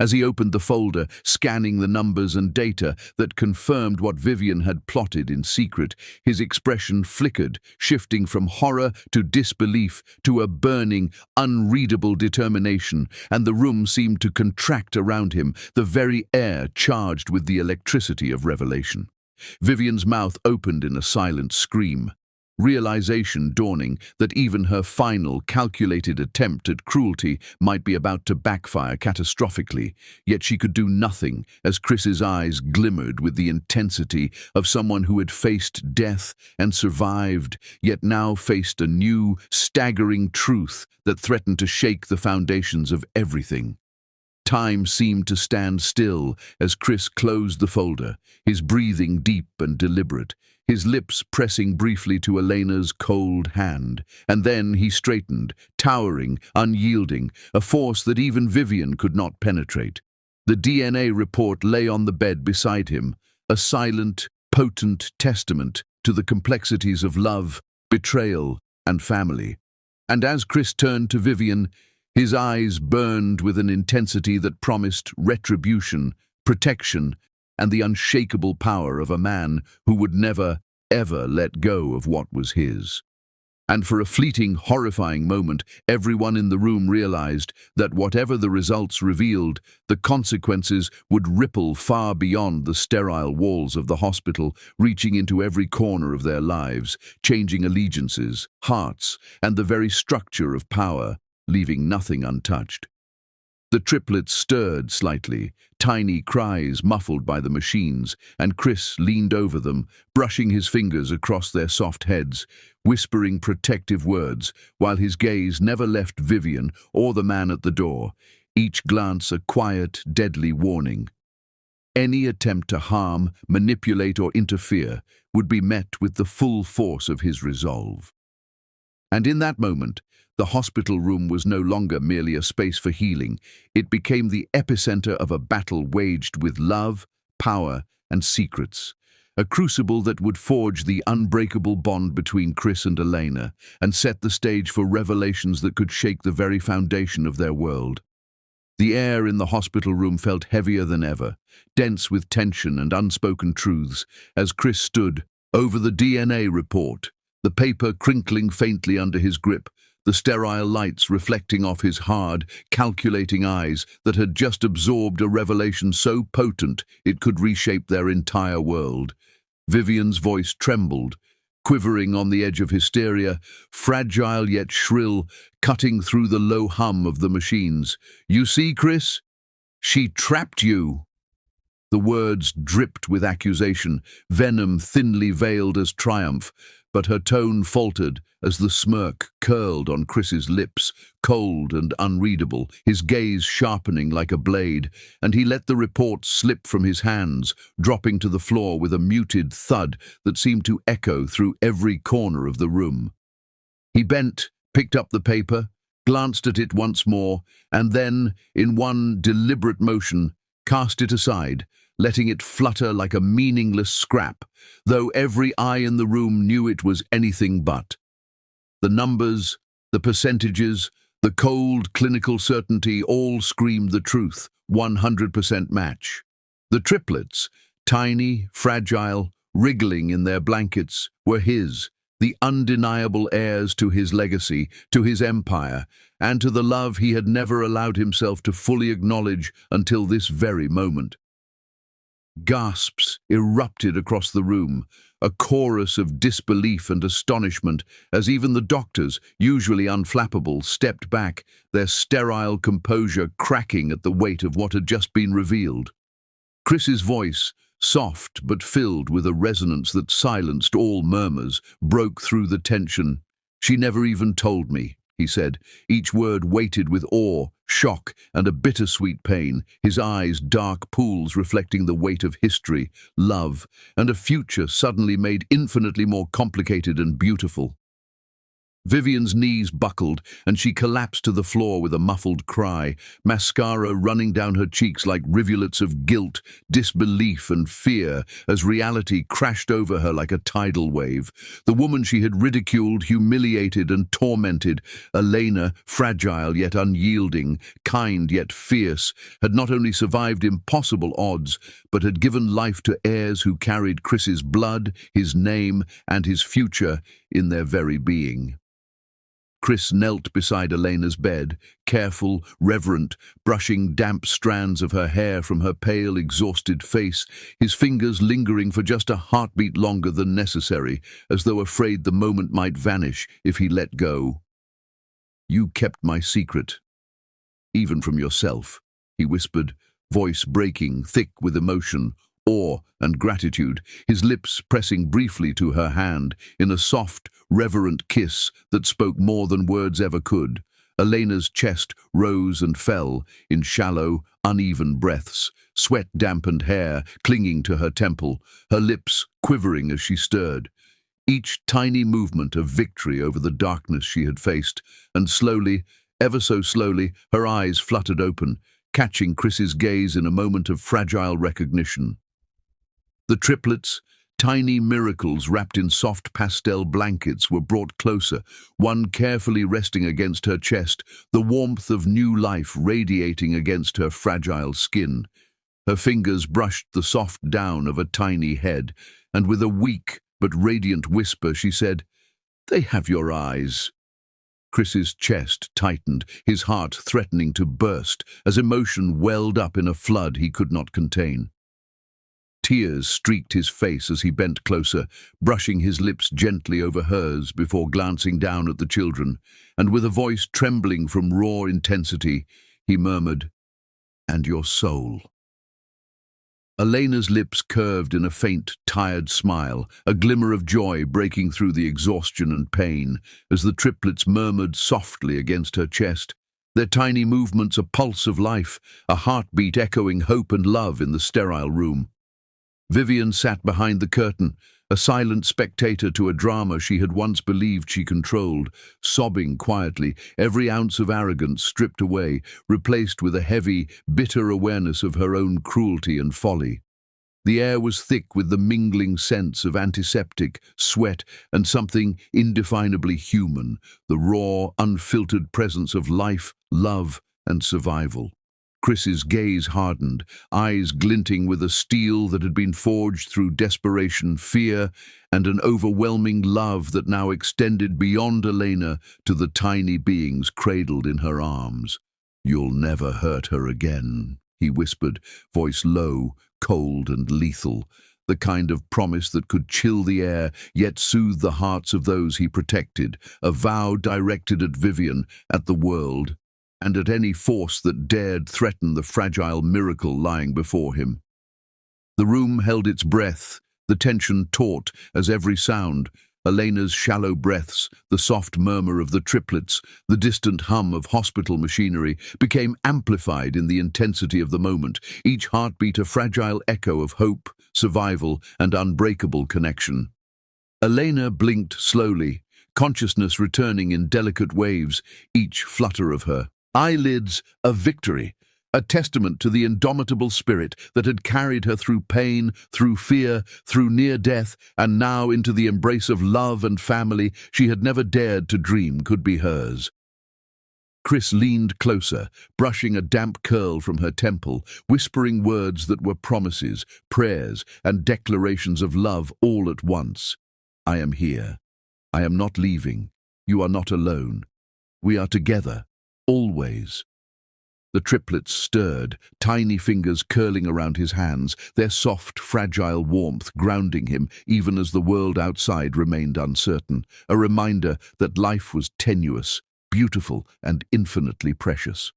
As he opened the folder, scanning the numbers and data that confirmed what Vivian had plotted in secret, his expression flickered, shifting from horror to disbelief to a burning, unreadable determination, and the room seemed to contract around him, the very air charged with the electricity of revelation. Vivian's mouth opened in a silent scream. realization dawning that even her final, calculated attempt at cruelty might be about to backfire catastrophically. Yet she could do nothing as Chris's eyes glimmered with the intensity of someone who had faced death and survived, yet now faced a new, staggering truth that threatened to shake the foundations of everything. Time seemed to stand still as Chris closed the folder, his breathing deep and deliberate, his lips pressing briefly to Elena's cold hand, and then he straightened, towering, unyielding, a force that even Vivian could not penetrate. The DNA report lay on the bed beside him, a silent, potent testament to the complexities of love, betrayal, and family. And as Chris turned to Vivian, his eyes burned with an intensity that promised retribution, protection, and the unshakable power of a man who would never, ever let go of what was his. And for a fleeting, horrifying moment, everyone in the room realized that whatever the results revealed, the consequences would ripple far beyond the sterile walls of the hospital, reaching into every corner of their lives, changing allegiances, hearts, and the very structure of power, leaving nothing untouched. The triplets stirred slightly, tiny cries muffled by the machines, and Chris leaned over them, brushing his fingers across their soft heads, whispering protective words, while his gaze never left Vivian or the man at the door, each glance a quiet, deadly warning. Any attempt to harm, manipulate, or interfere would be met with the full force of his resolve. And in that moment, the hospital room was no longer merely a space for healing. It became the epicenter of a battle waged with love, power, and secrets. A crucible that would forge the unbreakable bond between Chris and Elena and set the stage for revelations that could shake the very foundation of their world. The air in the hospital room felt heavier than ever, dense with tension and unspoken truths, as Chris stood over the DNA report, the paper crinkling faintly under his grip, the sterile lights reflecting off his hard, calculating eyes that had just absorbed a revelation so potent it could reshape their entire world. Vivian's voice trembled, quivering on the edge of hysteria, fragile yet shrill, cutting through the low hum of the machines. "You see, Chris? She trapped you." The words dripped with accusation, venom thinly veiled as triumph, but her tone faltered as the smirk curled on Chris's lips, cold and unreadable, his gaze sharpening like a blade, and he let the report slip from his hands, dropping to the floor with a muted thud that seemed to echo through every corner of the room. He bent, picked up the paper, glanced at it once more, and then, in one deliberate motion, cast it aside, letting it flutter like a meaningless scrap, though every eye in the room knew it was anything but. The numbers, the percentages, the cold clinical certainty all screamed the truth, 100% match. The triplets, tiny, fragile, wriggling in their blankets, were his, the undeniable heirs to his legacy, to his empire, and to the love he had never allowed himself to fully acknowledge until this very moment. Gasps erupted across the room, a chorus of disbelief and astonishment as even the doctors, usually unflappable, stepped back, their sterile composure cracking at the weight of what had just been revealed. Chris's voice, soft but filled with a resonance that silenced all murmurs, broke through the tension. "She never even told me," he said, each word weighted with awe, shock, and a bittersweet pain, his eyes dark pools reflecting the weight of history, love, and a future suddenly made infinitely more complicated and beautiful. Vivian's knees buckled, and she collapsed to the floor with a muffled cry, mascara running down her cheeks like rivulets of guilt, disbelief, and fear as reality crashed over her like a tidal wave. The woman she had ridiculed, humiliated, and tormented, Elena, fragile yet unyielding, kind yet fierce, had not only survived impossible odds, but had given life to heirs who carried Chris's blood, his name, and his future in their very being. Chris knelt beside Elena's bed, careful, reverent, brushing damp strands of her hair from her pale, exhausted face, his fingers lingering for just a heartbeat longer than necessary, as though afraid the moment might vanish if he let go. "You kept my secret, even from yourself," he whispered, voice breaking, thick with emotion, awe and gratitude, his lips pressing briefly to her hand in a soft, reverent kiss that spoke more than words ever could. Elena's chest rose and fell in shallow, uneven breaths, sweat-dampened hair clinging to her temple, her lips quivering as she stirred. Each tiny movement of victory over the darkness she had faced, and slowly, ever so slowly, her eyes fluttered open, catching Chris's gaze in a moment of fragile recognition. The triplets, tiny miracles wrapped in soft pastel blankets, were brought closer, one carefully resting against her chest, the warmth of new life radiating against her fragile skin. Her fingers brushed the soft down of a tiny head, and with a weak but radiant whisper she said, "They have your eyes." Chris's chest tightened, his heart threatening to burst, as emotion welled up in a flood he could not contain. Tears streaked his face as he bent closer, brushing his lips gently over hers before glancing down at the children, and with a voice trembling from raw intensity, he murmured, "And your soul." Elena's lips curved in a faint, tired smile, a glimmer of joy breaking through the exhaustion and pain, as the triplets murmured softly against her chest, their tiny movements a pulse of life, a heartbeat echoing hope and love in the sterile room. Vivian sat behind the curtain, a silent spectator to a drama she had once believed she controlled, sobbing quietly, every ounce of arrogance stripped away, replaced with a heavy, bitter awareness of her own cruelty and folly. The air was thick with the mingling sense of antiseptic, sweat, and something indefinably human, the raw, unfiltered presence of life, love, and survival. Chris's gaze hardened, eyes glinting with a steel that had been forged through desperation, fear, and an overwhelming love that now extended beyond Elena to the tiny beings cradled in her arms. "You'll never hurt her again," he whispered, voice low, cold and lethal, the kind of promise that could chill the air yet soothe the hearts of those he protected, a vow directed at Vivian, at the world, and at any force that dared threaten the fragile miracle lying before him. The room held its breath, the tension taut as every sound, Elena's shallow breaths, the soft murmur of the triplets, the distant hum of hospital machinery, became amplified in the intensity of the moment, each heartbeat a fragile echo of hope, survival, and unbreakable connection. Elena blinked slowly, consciousness returning in delicate waves, each flutter of her eyelids a victory, a testament to the indomitable spirit that had carried her through pain, through fear, through near death, and now into the embrace of love and family she had never dared to dream could be hers. Chris leaned closer, brushing a damp curl from her temple, whispering words that were promises, prayers, and declarations of love all at once. "I am here. I am not leaving. You are not alone. We are together. Always." The triplets stirred, tiny fingers curling around his hands, their soft, fragile warmth grounding him even as the world outside remained uncertain, a reminder that life was tenuous, beautiful, and infinitely precious.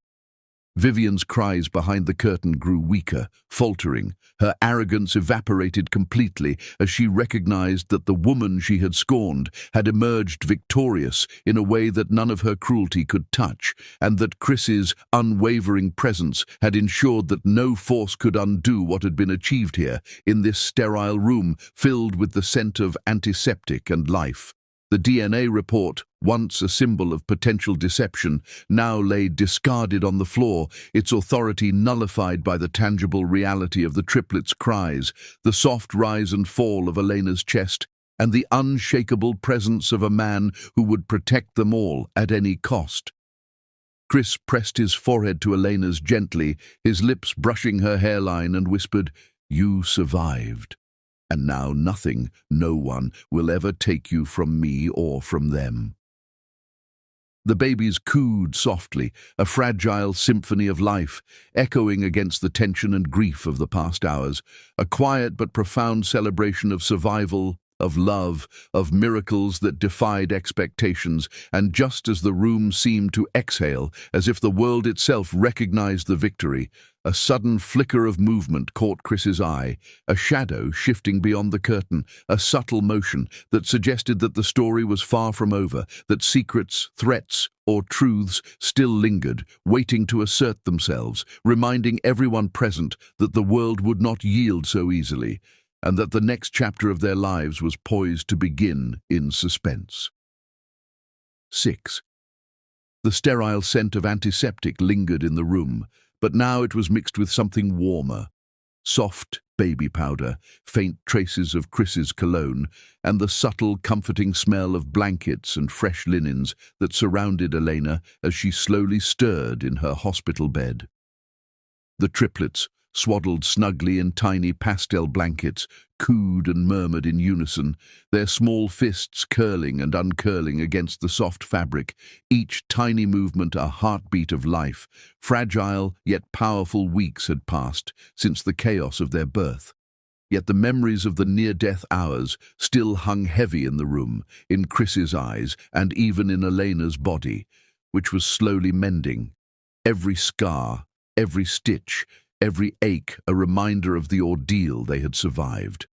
Vivian's cries behind the curtain grew weaker, faltering. Her arrogance evaporated completely as she recognized that the woman she had scorned had emerged victorious in a way that none of her cruelty could touch, and that Chris's unwavering presence had ensured that no force could undo what had been achieved here, in this sterile room filled with the scent of antiseptic and life. The DNA report, once a symbol of potential deception, now lay discarded on the floor, its authority nullified by the tangible reality of the triplets' cries, the soft rise and fall of Elena's chest, and the unshakable presence of a man who would protect them all at any cost. Chris pressed his forehead to Elena's gently, his lips brushing her hairline, and whispered, "You survived. And now nothing, no one, will ever take you from me or from them." The babies cooed softly, a fragile symphony of life, echoing against the tension and grief of the past hours, a quiet but profound celebration of survival, of love, of miracles that defied expectations, and just as the room seemed to exhale, as if the world itself recognized the victory, a sudden flicker of movement caught Chris's eye, a shadow shifting beyond the curtain, a subtle motion that suggested that the story was far from over, that secrets, threats, or truths still lingered, waiting to assert themselves, reminding everyone present that the world would not yield so easily, and that the next chapter of their lives was poised to begin in suspense. 6. The sterile scent of antiseptic lingered in the room, but now it was mixed with something warmer. Soft baby powder, faint traces of Chris's cologne, and the subtle, comforting smell of blankets and fresh linens that surrounded Elena as she slowly stirred in her hospital bed. The triplets, swaddled snugly in tiny pastel blankets, cooed and murmured in unison, their small fists curling and uncurling against the soft fabric, each tiny movement a heartbeat of life. Fragile yet powerful weeks had passed since the chaos of their birth. Yet the memories of the near-death hours still hung heavy in the room, in Chris's eyes, and even in Elena's body, which was slowly mending. Every scar, every stitch, every ache a reminder of the ordeal they had survived.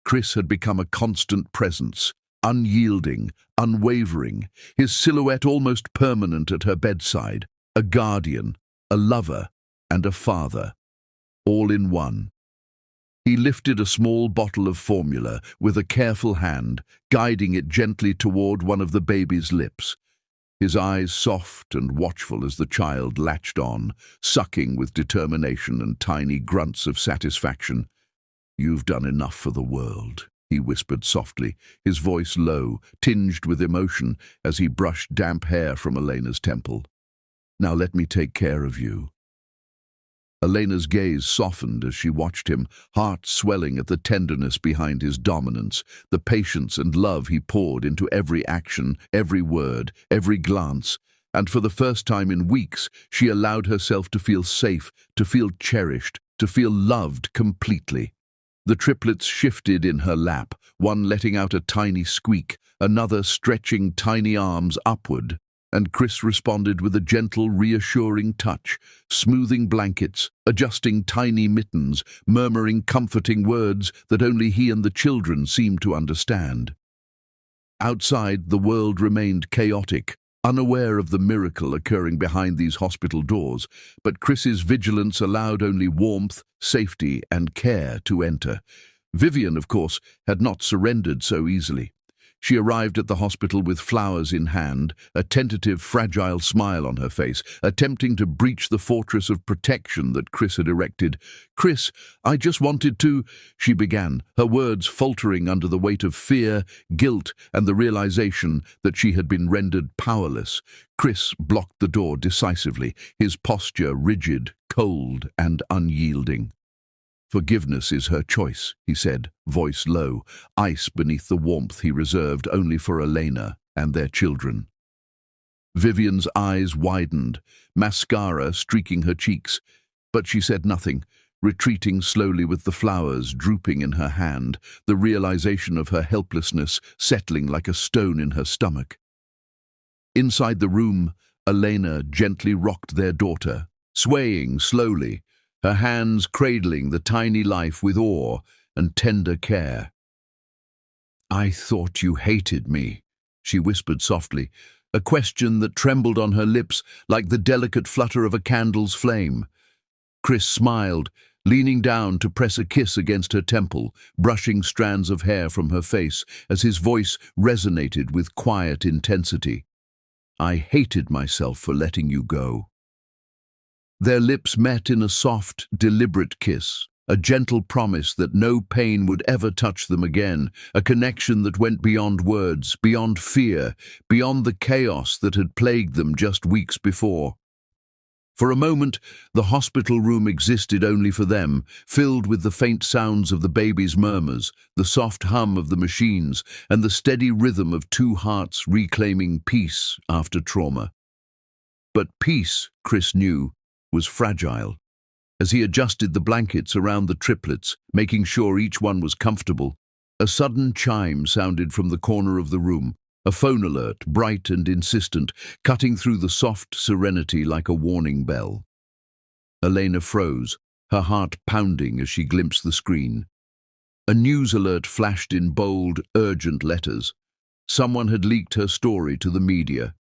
Chris had become a constant presence, unyielding, unwavering, his silhouette almost permanent at her bedside, a guardian, a lover, and a father, all in one. He lifted a small bottle of formula with a careful hand, guiding it gently toward one of the baby's lips, his eyes soft and watchful as the child latched on, sucking with determination and tiny grunts of satisfaction. "You've done enough for the world," he whispered softly, his voice low, tinged with emotion as he brushed damp hair from Elena's temple. "Now let me take care of you." Elena's gaze softened as she watched him, heart swelling at the tenderness behind his dominance, the patience and love he poured into every action, every word, every glance, and for the first time in weeks she allowed herself to feel safe, to feel cherished, to feel loved completely. The triplets shifted in her lap, one letting out a tiny squeak, another stretching tiny arms upward, and Chris responded with a gentle, reassuring touch, smoothing blankets, adjusting tiny mittens, murmuring comforting words that only he and the children seemed to understand. Outside, the world remained chaotic, unaware of the miracle occurring behind these hospital doors, but Chris's vigilance allowed only warmth, safety, and care to enter. Vivian, of course, had not surrendered so easily. She arrived at the hospital with flowers in hand, a tentative, fragile smile on her face, attempting to breach the fortress of protection that Chris had erected. "Chris, I just wanted to," she began, her words faltering under the weight of fear, guilt, and the realization that she had been rendered powerless. Chris blocked the door decisively, his posture rigid, cold, and unyielding. "Forgiveness is her choice," he said, voice low, ice beneath the warmth he reserved only for Elena and their children. Vivian's eyes widened, mascara streaking her cheeks, but she said nothing, retreating slowly with the flowers drooping in her hand, the realization of her helplessness settling like a stone in her stomach. Inside the room, Elena gently rocked their daughter, swaying slowly, her hands cradling the tiny life with awe and tender care. "I thought you hated me," she whispered softly, a question that trembled on her lips like the delicate flutter of a candle's flame. Chris smiled, leaning down to press a kiss against her temple, brushing strands of hair from her face as his voice resonated with quiet intensity. "I hated myself for letting you go." Their lips met in a soft, deliberate kiss, a gentle promise that no pain would ever touch them again, a connection that went beyond words, beyond fear, beyond the chaos that had plagued them just weeks before. For a moment, the hospital room existed only for them, filled with the faint sounds of the baby's murmurs, the soft hum of the machines, and the steady rhythm of two hearts reclaiming peace after trauma. But peace, Chris knew, was fragile. As he adjusted the blankets around the triplets, making sure each one was comfortable, a sudden chime sounded from the corner of the room, a phone alert, bright and insistent, cutting through the soft serenity like a warning bell. Elena froze, her heart pounding as she glimpsed the screen. A news alert flashed in bold, urgent letters. Someone had leaked her story to the media.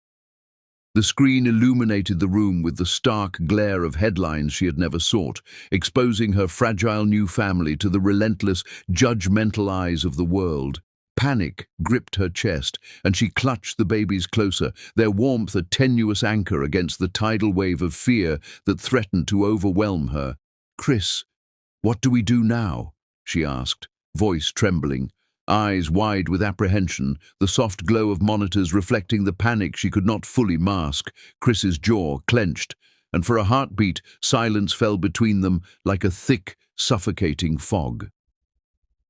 The screen illuminated the room with the stark glare of headlines she had never sought, exposing her fragile new family to the relentless, judgmental eyes of the world. Panic gripped her chest, and she clutched the babies closer, their warmth a tenuous anchor against the tidal wave of fear that threatened to overwhelm her. "Chris, what do we do now?" she asked, voice trembling, eyes wide with apprehension, the soft glow of monitors reflecting the panic she could not fully mask. Chris's jaw clenched, and for a heartbeat, silence fell between them like a thick, suffocating fog.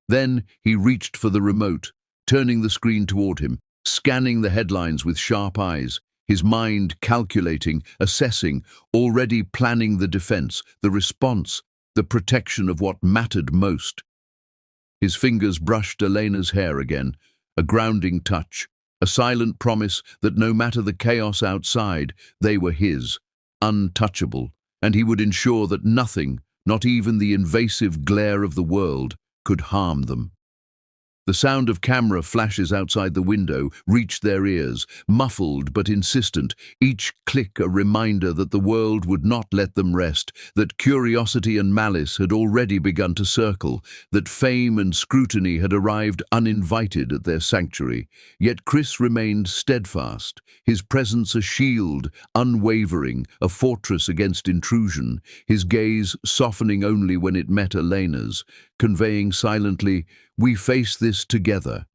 Then he reached for the remote, turning the screen toward him, scanning the headlines with sharp eyes, his mind calculating, assessing, already planning the defense, the response, the protection of what mattered most. His fingers brushed Elena's hair again, a grounding touch, a silent promise that no matter the chaos outside, they were his, untouchable, and he would ensure that nothing, not even the invasive glare of the world, could harm them. The sound of camera flashes outside the window reached their ears, muffled but insistent, each click a reminder that the world would not let them rest, that curiosity and malice had already begun to circle, that fame and scrutiny had arrived uninvited at their sanctuary. Yet Chris remained steadfast, his presence a shield, unwavering, a fortress against intrusion, his gaze softening only when it met Elena's, conveying silently, "We face this together."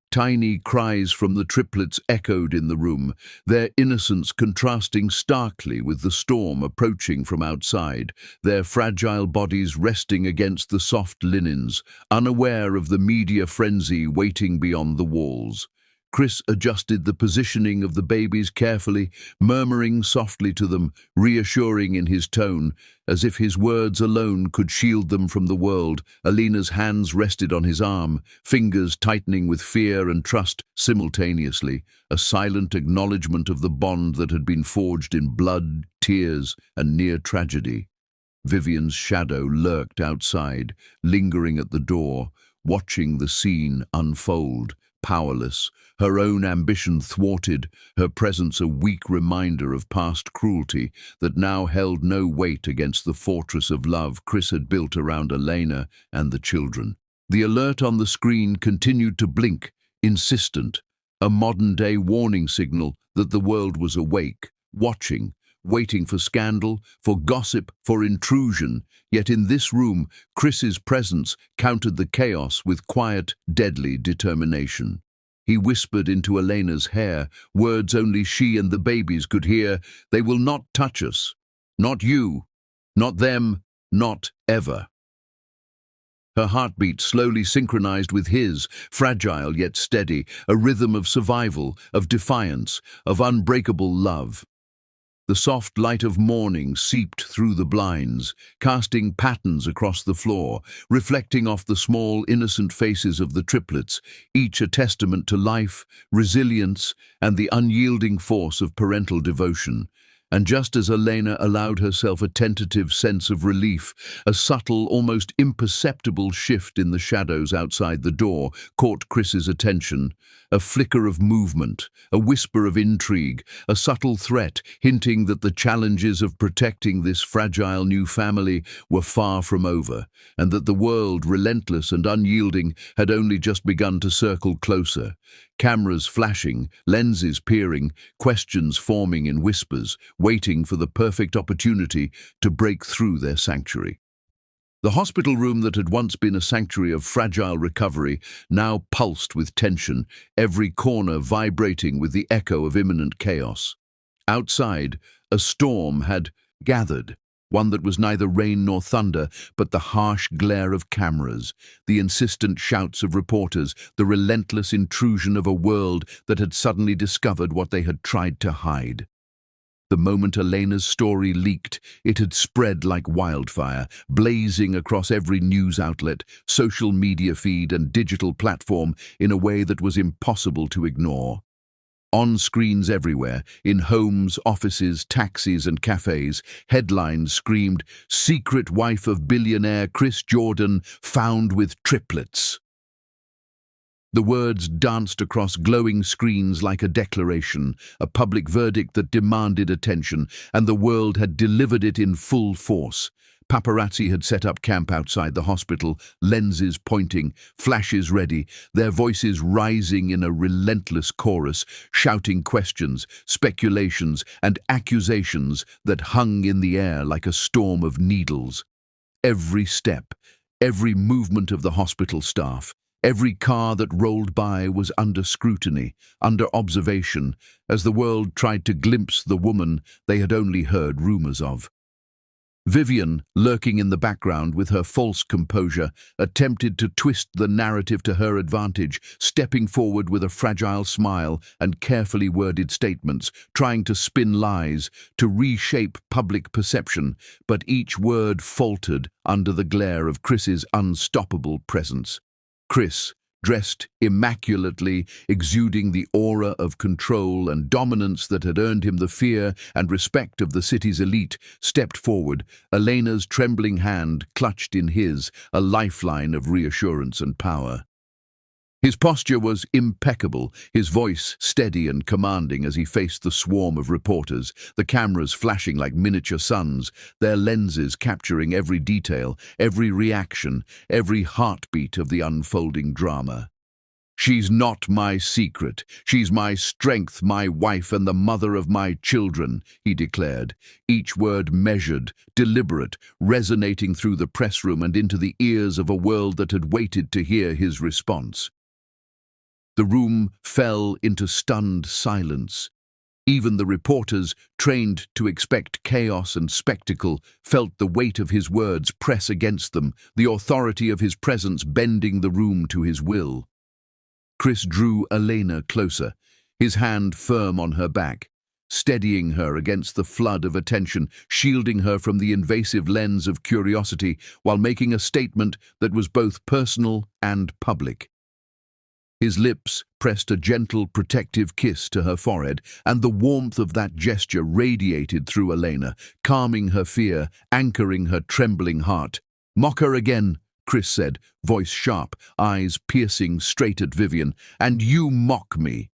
Tiny cries from the triplets echoed in the room, their innocence contrasting starkly with the storm approaching from outside, their fragile bodies resting against the soft linens, unaware of the media frenzy waiting beyond the walls. Chris adjusted the positioning of the babies carefully, murmuring softly to them, reassuring in his tone, as if his words alone could shield them from the world. Elena's hands rested on his arm, fingers tightening with fear and trust simultaneously, a silent acknowledgement of the bond that had been forged in blood, tears, and near tragedy. Vivian's shadow lurked outside, lingering at the door, watching the scene unfold, powerless, her own ambition thwarted, her presence a weak reminder of past cruelty that now held no weight against the fortress of love Chris had built around Elena and the children. The alert on the screen continued to blink, insistent, a modern-day warning signal that the world was awake, watching, waiting for scandal, for gossip, for intrusion. Yet in this room, Chris's presence countered the chaos with quiet, deadly determination. He whispered into Elena's hair, words only she and the babies could hear, "They will not touch us. Not you. Not them. Not ever." Her heartbeat slowly synchronized with his, fragile yet steady, a rhythm of survival, of defiance, of unbreakable love. The soft light of morning seeped through the blinds, casting patterns across the floor, reflecting off the small, innocent faces of the triplets, each a testament to life, resilience, and the unyielding force of parental devotion. And just as Elena allowed herself a tentative sense of relief, a subtle, almost imperceptible shift in the shadows outside the door caught Chris's attention. A flicker of movement, a whisper of intrigue, a subtle threat hinting that the challenges of protecting this fragile new family were far from over, and that the world, relentless and unyielding, had only just begun to circle closer. Cameras flashing, lenses peering, questions forming in whispers, waiting for the perfect opportunity to break through their sanctuary. The hospital room that had once been a sanctuary of fragile recovery now pulsed with tension, every corner vibrating with the echo of imminent chaos. Outside, a storm had gathered, one that was neither rain nor thunder, but the harsh glare of cameras, the insistent shouts of reporters, the relentless intrusion of a world that had suddenly discovered what they had tried to hide. The moment Elena's story leaked, it had spread like wildfire, blazing across every news outlet, social media feed and digital platform in a way that was impossible to ignore. On screens everywhere, in homes, offices, taxis and cafes, headlines screamed, "Secret wife of billionaire Chris Jordan found with triplets." The words danced across glowing screens like a declaration, a public verdict that demanded attention, and the world had delivered it in full force. Paparazzi had set up camp outside the hospital, lenses pointing, flashes ready, their voices rising in a relentless chorus, shouting questions, speculations, and accusations that hung in the air like a storm of needles. Every step, every movement of the hospital staff, every car that rolled by was under scrutiny, under observation, as the world tried to glimpse the woman they had only heard rumors of. Vivian, lurking in the background with her false composure, attempted to twist the narrative to her advantage, stepping forward with a fragile smile and carefully worded statements, trying to spin lies, to reshape public perception, but each word faltered under the glare of Chris's unstoppable presence. Chris, dressed immaculately, exuding the aura of control and dominance that had earned him the fear and respect of the city's elite, stepped forward, Elena's trembling hand clutched in his, a lifeline of reassurance and power. His posture was impeccable, his voice steady and commanding as he faced the swarm of reporters, the cameras flashing like miniature suns, their lenses capturing every detail, every reaction, every heartbeat of the unfolding drama. "She's not my secret. She's my strength, my wife, and the mother of my children," he declared, each word measured, deliberate, resonating through the press room and into the ears of a world that had waited to hear his response. The room fell into stunned silence. Even the reporters, trained to expect chaos and spectacle, felt the weight of his words press against them, the authority of his presence bending the room to his will. Chris drew Elena closer, his hand firm on her back, steadying her against the flood of attention, shielding her from the invasive lens of curiosity, while making a statement that was both personal and public. His lips pressed a gentle, protective kiss to her forehead, and the warmth of that gesture radiated through Elena, calming her fear, anchoring her trembling heart. "Mock her again," Chris said, voice sharp, eyes piercing straight at Vivian. "And you mock me."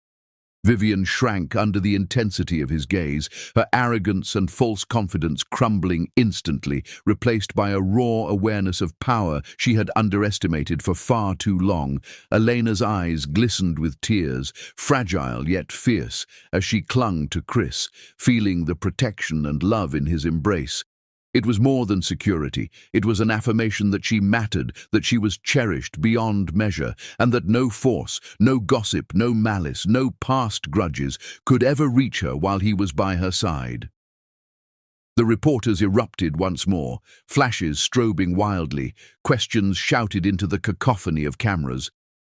Vivian shrank under the intensity of his gaze, her arrogance and false confidence crumbling instantly, replaced by a raw awareness of power she had underestimated for far too long. Elena's eyes glistened with tears, fragile yet fierce, as she clung to Chris, feeling the protection and love in his embrace. It was more than security. It was an affirmation that she mattered, that she was cherished beyond measure, and that no force, no gossip, no malice, no past grudges could ever reach her while he was by her side. The reporters erupted once more, flashes strobing wildly, questions shouted into the cacophony of cameras.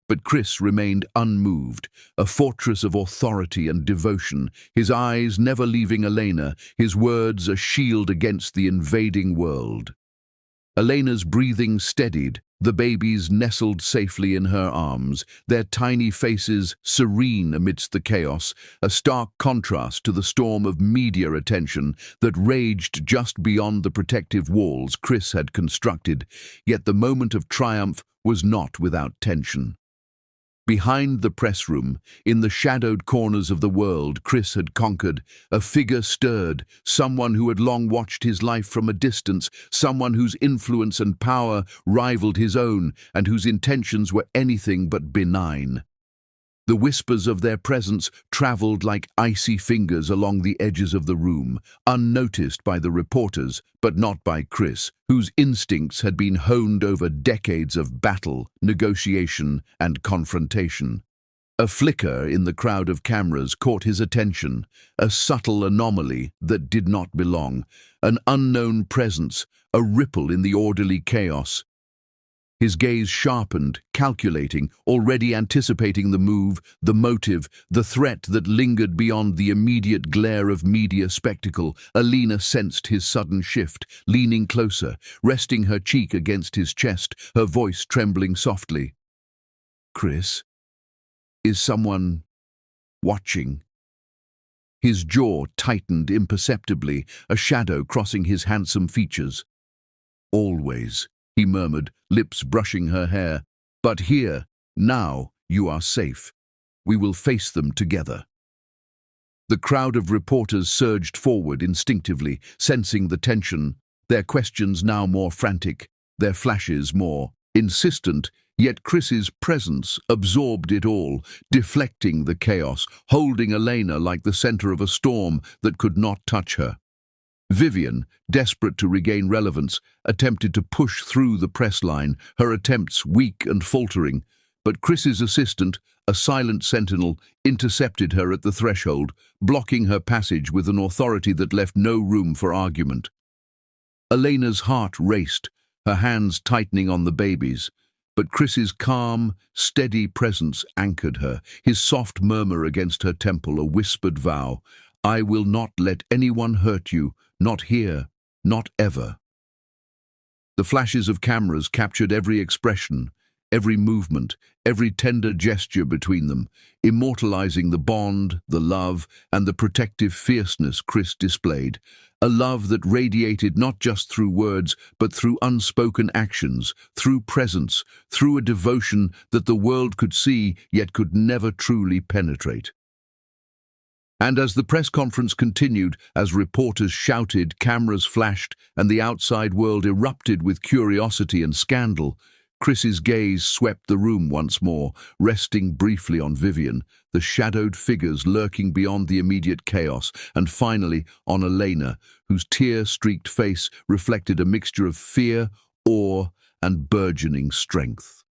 But Chris remained unmoved, a fortress of authority and devotion, his eyes never leaving Elena, his words a shield against the invading world. Elena's breathing steadied, the babies nestled safely in her arms, their tiny faces serene amidst the chaos, a stark contrast to the storm of media attention that raged just beyond the protective walls Chris had constructed. Yet the moment of triumph was not without tension. Behind the press room, in the shadowed corners of the world Chris had conquered, a figure stirred, someone who had long watched his life from a distance, someone whose influence and power rivaled his own, and whose intentions were anything but benign. The whispers of their presence traveled like icy fingers along the edges of the room, unnoticed by the reporters, but not by Chris, whose instincts had been honed over decades of battle, negotiation, and confrontation. A flicker in the crowd of cameras caught his attention, a subtle anomaly that did not belong, an unknown presence, a ripple in the orderly chaos. His gaze sharpened, calculating, already anticipating the move, the motive, the threat that lingered beyond the immediate glare of media spectacle. Alina sensed his sudden shift, leaning closer, resting her cheek against his chest, her voice trembling softly. "Chris, is someone watching?" His jaw tightened imperceptibly, a shadow crossing his handsome features. "Always," he murmured, lips brushing her hair. "But here, now, you are safe. We will face them together." The crowd of reporters surged forward instinctively, sensing the tension, their questions now more frantic, their flashes more insistent, yet Chris's presence absorbed it all, deflecting the chaos, holding Elena like the center of a storm that could not touch her. Vivian, desperate to regain relevance, attempted to push through the press line, her attempts weak and faltering, but Chris's assistant, a silent sentinel, intercepted her at the threshold, blocking her passage with an authority that left no room for argument. Elena's heart raced, her hands tightening on the babies, but Chris's calm, steady presence anchored her, his soft murmur against her temple a whispered vow, "I will not let anyone hurt you, not here, not ever." The flashes of cameras captured every expression, every movement, every tender gesture between them, immortalizing the bond, the love, and the protective fierceness Chris displayed, a love that radiated not just through words, but through unspoken actions, through presence, through a devotion that the world could see, yet could never truly penetrate. And as the press conference continued, as reporters shouted, cameras flashed, and the outside world erupted with curiosity and scandal, Chris's gaze swept the room once more, resting briefly on Vivian, the shadowed figures lurking beyond the immediate chaos, and finally on Elena, whose tear-streaked face reflected a mixture of fear, awe, and burgeoning strength.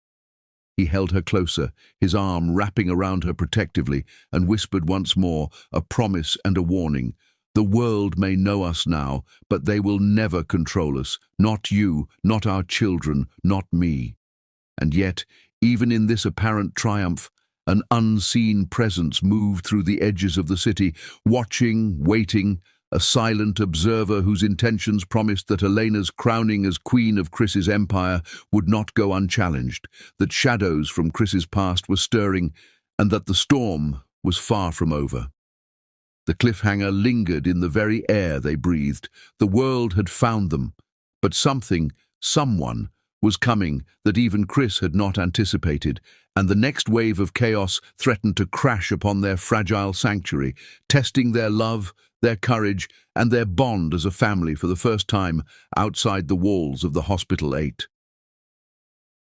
He held her closer, his arm wrapping around her protectively, and whispered once more, a promise and a warning. "The world may know us now, but they will never control us. Not you, not our children, not me." And yet, even in this apparent triumph, an unseen presence moved through the edges of the city, watching, waiting, a silent observer whose intentions promised that Elena's crowning as queen of Chris's empire would not go unchallenged, that shadows from Chris's past were stirring, and that the storm was far from over. The cliffhanger lingered in the very air they breathed. The world had found them, but something, someone, was coming that even Chris had not anticipated, and the next wave of chaos threatened to crash upon their fragile sanctuary, testing their love, their courage, and their bond as a family for the first time outside the walls of the Hospital 8.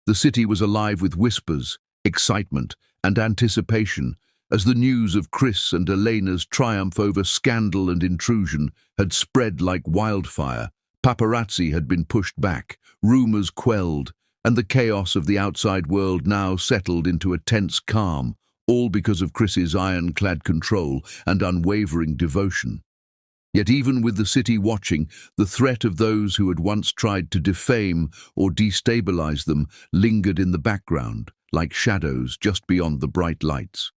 The city was alive with whispers, excitement, and anticipation, as the news of Chris and Elena's triumph over scandal and intrusion had spread like wildfire. Paparazzi had been pushed back, rumors quelled, and the chaos of the outside world now settled into a tense calm, all because of Chris's ironclad control and unwavering devotion. Yet even with the city watching, the threat of those who had once tried to defame or destabilize them lingered in the background, like shadows just beyond the bright lights.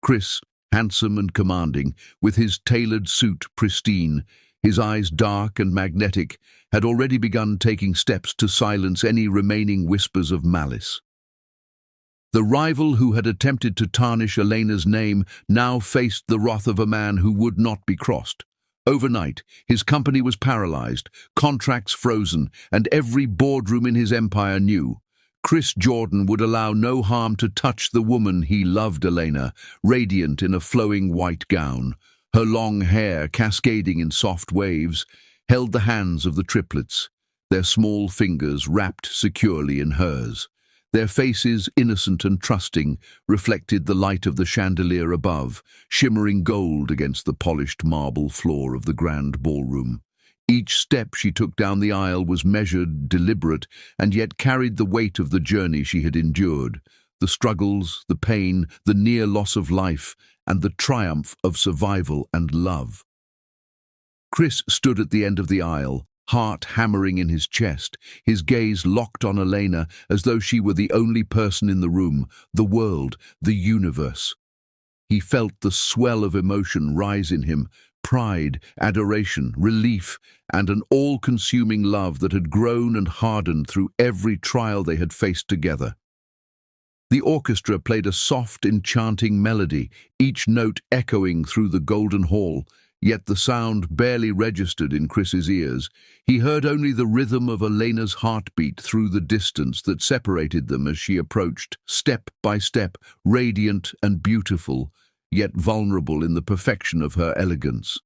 Chris, handsome and commanding, with his tailored suit pristine, his eyes dark and magnetic, had already begun taking steps to silence any remaining whispers of malice. The rival who had attempted to tarnish Elena's name now faced the wrath of a man who would not be crossed. Overnight, his company was paralyzed, contracts frozen, and every boardroom in his empire knew. Chris Jordan would allow no harm to touch the woman he loved. Elena, radiant in a flowing white gown, her long hair cascading in soft waves, held the hands of the triplets, their small fingers wrapped securely in hers. Their faces, innocent and trusting, reflected the light of the chandelier above, shimmering gold against the polished marble floor of the grand ballroom. Each step she took down the aisle was measured, deliberate, and yet carried the weight of the journey she had endured, the struggles, the pain, the near loss of life, and the triumph of survival and love. Chris stood at the end of the aisle, heart hammering in his chest, his gaze locked on Elena as though she were the only person in the room, the world, the universe. He felt the swell of emotion rise in him, pride, adoration, relief, and an all-consuming love that had grown and hardened through every trial they had faced together. The orchestra played a soft, enchanting melody, each note echoing through the golden hall, yet the sound barely registered in Chris's ears. He heard only the rhythm of Elena's heartbeat through the distance that separated them as she approached, step by step, radiant and beautiful, yet vulnerable in the perfection of her elegance.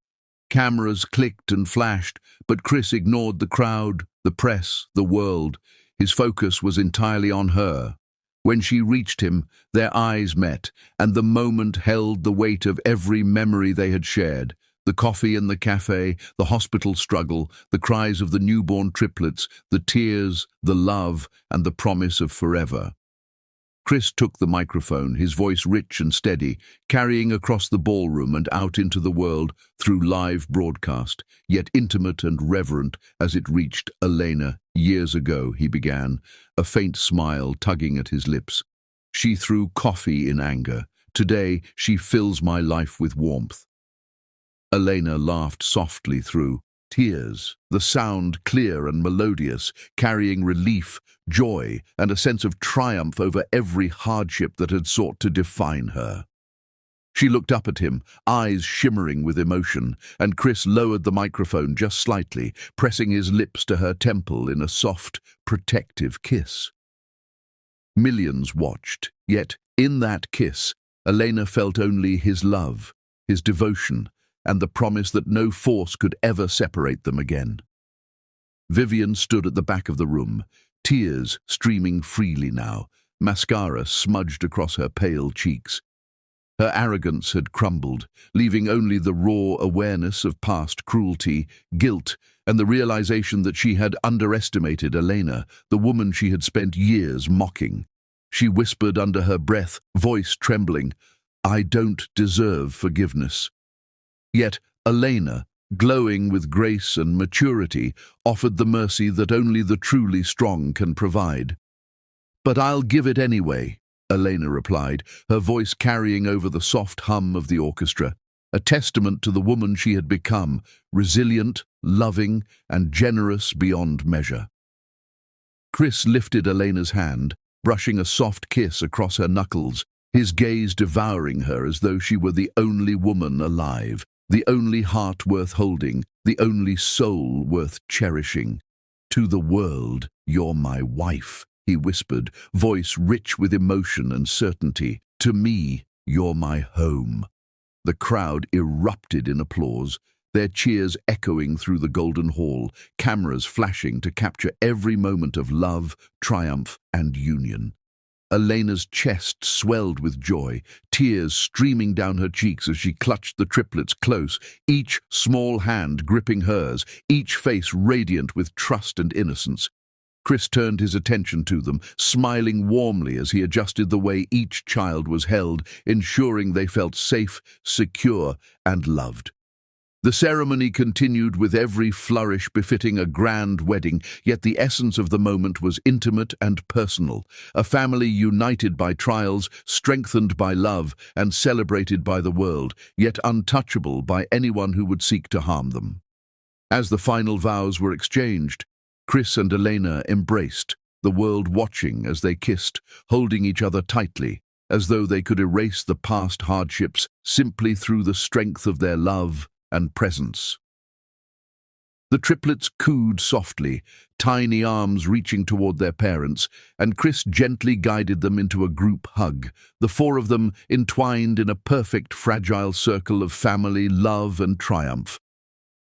Cameras clicked and flashed, but Chris ignored the crowd, the press, the world. His focus was entirely on her. When she reached him, their eyes met, and the moment held the weight of every memory they had shared. The coffee in the cafe, the hospital struggle, the cries of the newborn triplets, the tears, the love, and the promise of forever. Chris took the microphone, his voice rich and steady, carrying across the ballroom and out into the world through live broadcast, yet intimate and reverent as it reached Elena. Years ago, he began, a faint smile tugging at his lips. She threw coffee in anger. Today, she fills my life with warmth. Elena laughed softly through tears, the sound clear and melodious, carrying relief, joy, and a sense of triumph over every hardship that had sought to define her. She looked up at him, eyes shimmering with emotion, and Chris lowered the microphone just slightly, pressing his lips to her temple in a soft, protective kiss. Millions watched, yet in that kiss, Elena felt only his love, his devotion, and the promise that no force could ever separate them again. Vivian stood at the back of the room, tears streaming freely now, mascara smudged across her pale cheeks. Her arrogance had crumbled, leaving only the raw awareness of past cruelty, guilt, and the realization that she had underestimated Elena, the woman she had spent years mocking. She whispered under her breath, voice trembling, "I don't deserve forgiveness." Yet Elena, glowing with grace and maturity, offered the mercy that only the truly strong can provide. "But I'll give it anyway," Elena replied, her voice carrying over the soft hum of the orchestra, a testament to the woman she had become, resilient, loving, and generous beyond measure. Chris lifted Elena's hand, brushing a soft kiss across her knuckles, his gaze devouring her as though she were the only woman alive, the only heart worth holding, the only soul worth cherishing. "To the world, you're my wife," he whispered, voice rich with emotion and certainty. "To me, you're my home." The crowd erupted in applause, their cheers echoing through the golden hall, cameras flashing to capture every moment of love, triumph, and union. Elena's chest swelled with joy, tears streaming down her cheeks as she clutched the triplets close, each small hand gripping hers, each face radiant with trust and innocence. Chris turned his attention to them, smiling warmly as he adjusted the way each child was held, ensuring they felt safe, secure, and loved. The ceremony continued with every flourish befitting a grand wedding, yet the essence of the moment was intimate and personal, a family united by trials, strengthened by love, and celebrated by the world, yet untouchable by anyone who would seek to harm them. As the final vows were exchanged, Chris and Elena embraced, the world watching as they kissed, holding each other tightly, as though they could erase the past hardships simply through the strength of their love and presence. The triplets cooed softly, tiny arms reaching toward their parents, and Chris gently guided them into a group hug, the four of them entwined in a perfect fragile circle of family, love, and triumph.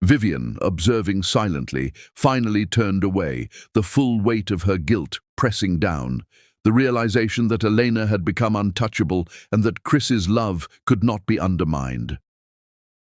Vivian, observing silently, finally turned away, the full weight of her guilt pressing down, the realization that Elena had become untouchable and that Chris's love could not be undermined.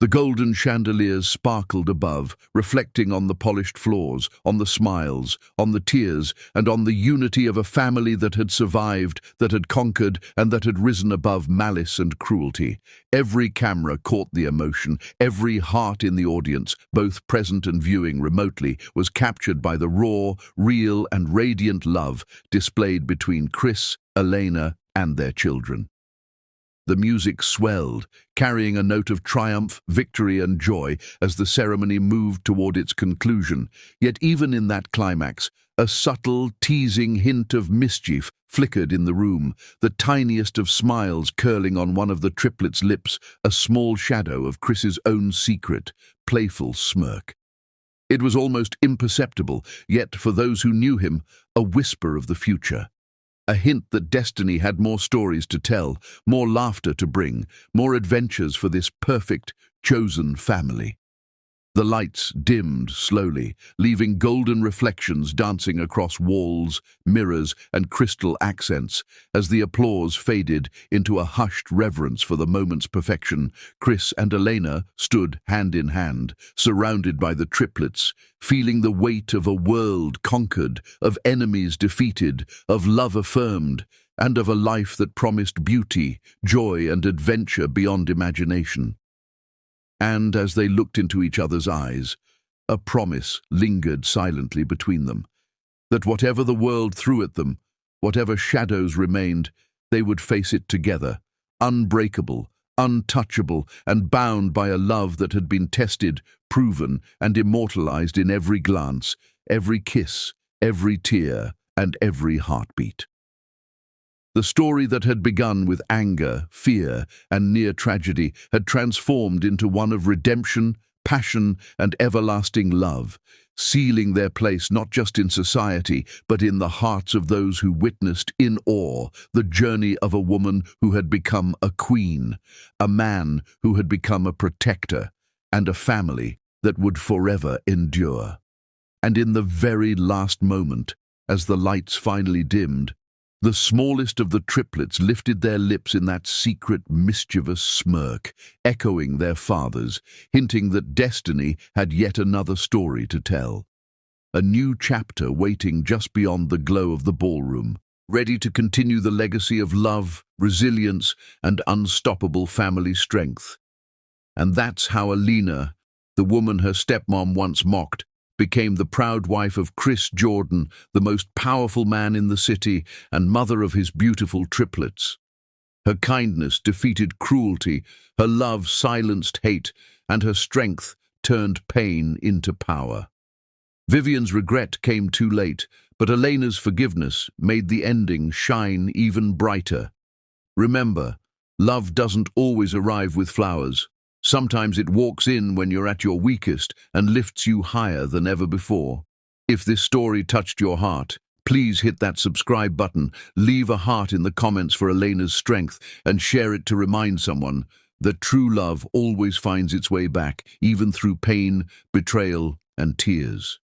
The golden chandeliers sparkled above, reflecting on the polished floors, on the smiles, on the tears, and on the unity of a family that had survived, that had conquered, and that had risen above malice and cruelty. Every camera caught the emotion, every heart in the audience, both present and viewing remotely, was captured by the raw, real, and radiant love displayed between Chris, Elena, and their children. The music swelled, carrying a note of triumph, victory, and joy as the ceremony moved toward its conclusion. Yet even in that climax, a subtle, teasing hint of mischief flickered in the room, the tiniest of smiles curling on one of the triplets' lips, a small shadow of Chris's own secret, playful smirk. It was almost imperceptible, yet for those who knew him, a whisper of the future. A hint that destiny had more stories to tell, more laughter to bring, more adventures for this perfect, chosen family. The lights dimmed slowly, leaving golden reflections dancing across walls, mirrors, and crystal accents. As the applause faded into a hushed reverence for the moment's perfection, Chris and Elena stood hand in hand, surrounded by the triplets, feeling the weight of a world conquered, of enemies defeated, of love affirmed, and of a life that promised beauty, joy, and adventure beyond imagination. And as they looked into each other's eyes, a promise lingered silently between them, that whatever the world threw at them, whatever shadows remained, they would face it together, unbreakable, untouchable, and bound by a love that had been tested, proven, and immortalized in every glance, every kiss, every tear, and every heartbeat. The story that had begun with anger, fear, and near tragedy had transformed into one of redemption, passion, and everlasting love, sealing their place not just in society, but in the hearts of those who witnessed in awe the journey of a woman who had become a queen, a man who had become a protector, and a family that would forever endure. And in the very last moment, as the lights finally dimmed, the smallest of the triplets lifted their lips in that secret, mischievous smirk, echoing their father's, hinting that destiny had yet another story to tell. A new chapter waiting just beyond the glow of the ballroom, ready to continue the legacy of love, resilience, and unstoppable family strength. And that's how Alina, the woman her stepmom once mocked, became the proud wife of Chris Jordan, the most powerful man in the city and mother of his beautiful triplets. Her kindness defeated cruelty, her love silenced hate, and her strength turned pain into power. Vivian's regret came too late, but Elena's forgiveness made the ending shine even brighter. Remember, love doesn't always arrive with flowers. Sometimes it walks in when you're at your weakest and lifts you higher than ever before. If this story touched your heart, please hit that subscribe button, leave a heart in the comments for Elena's strength, and share it to remind someone that true love always finds its way back, even through pain, betrayal, and tears.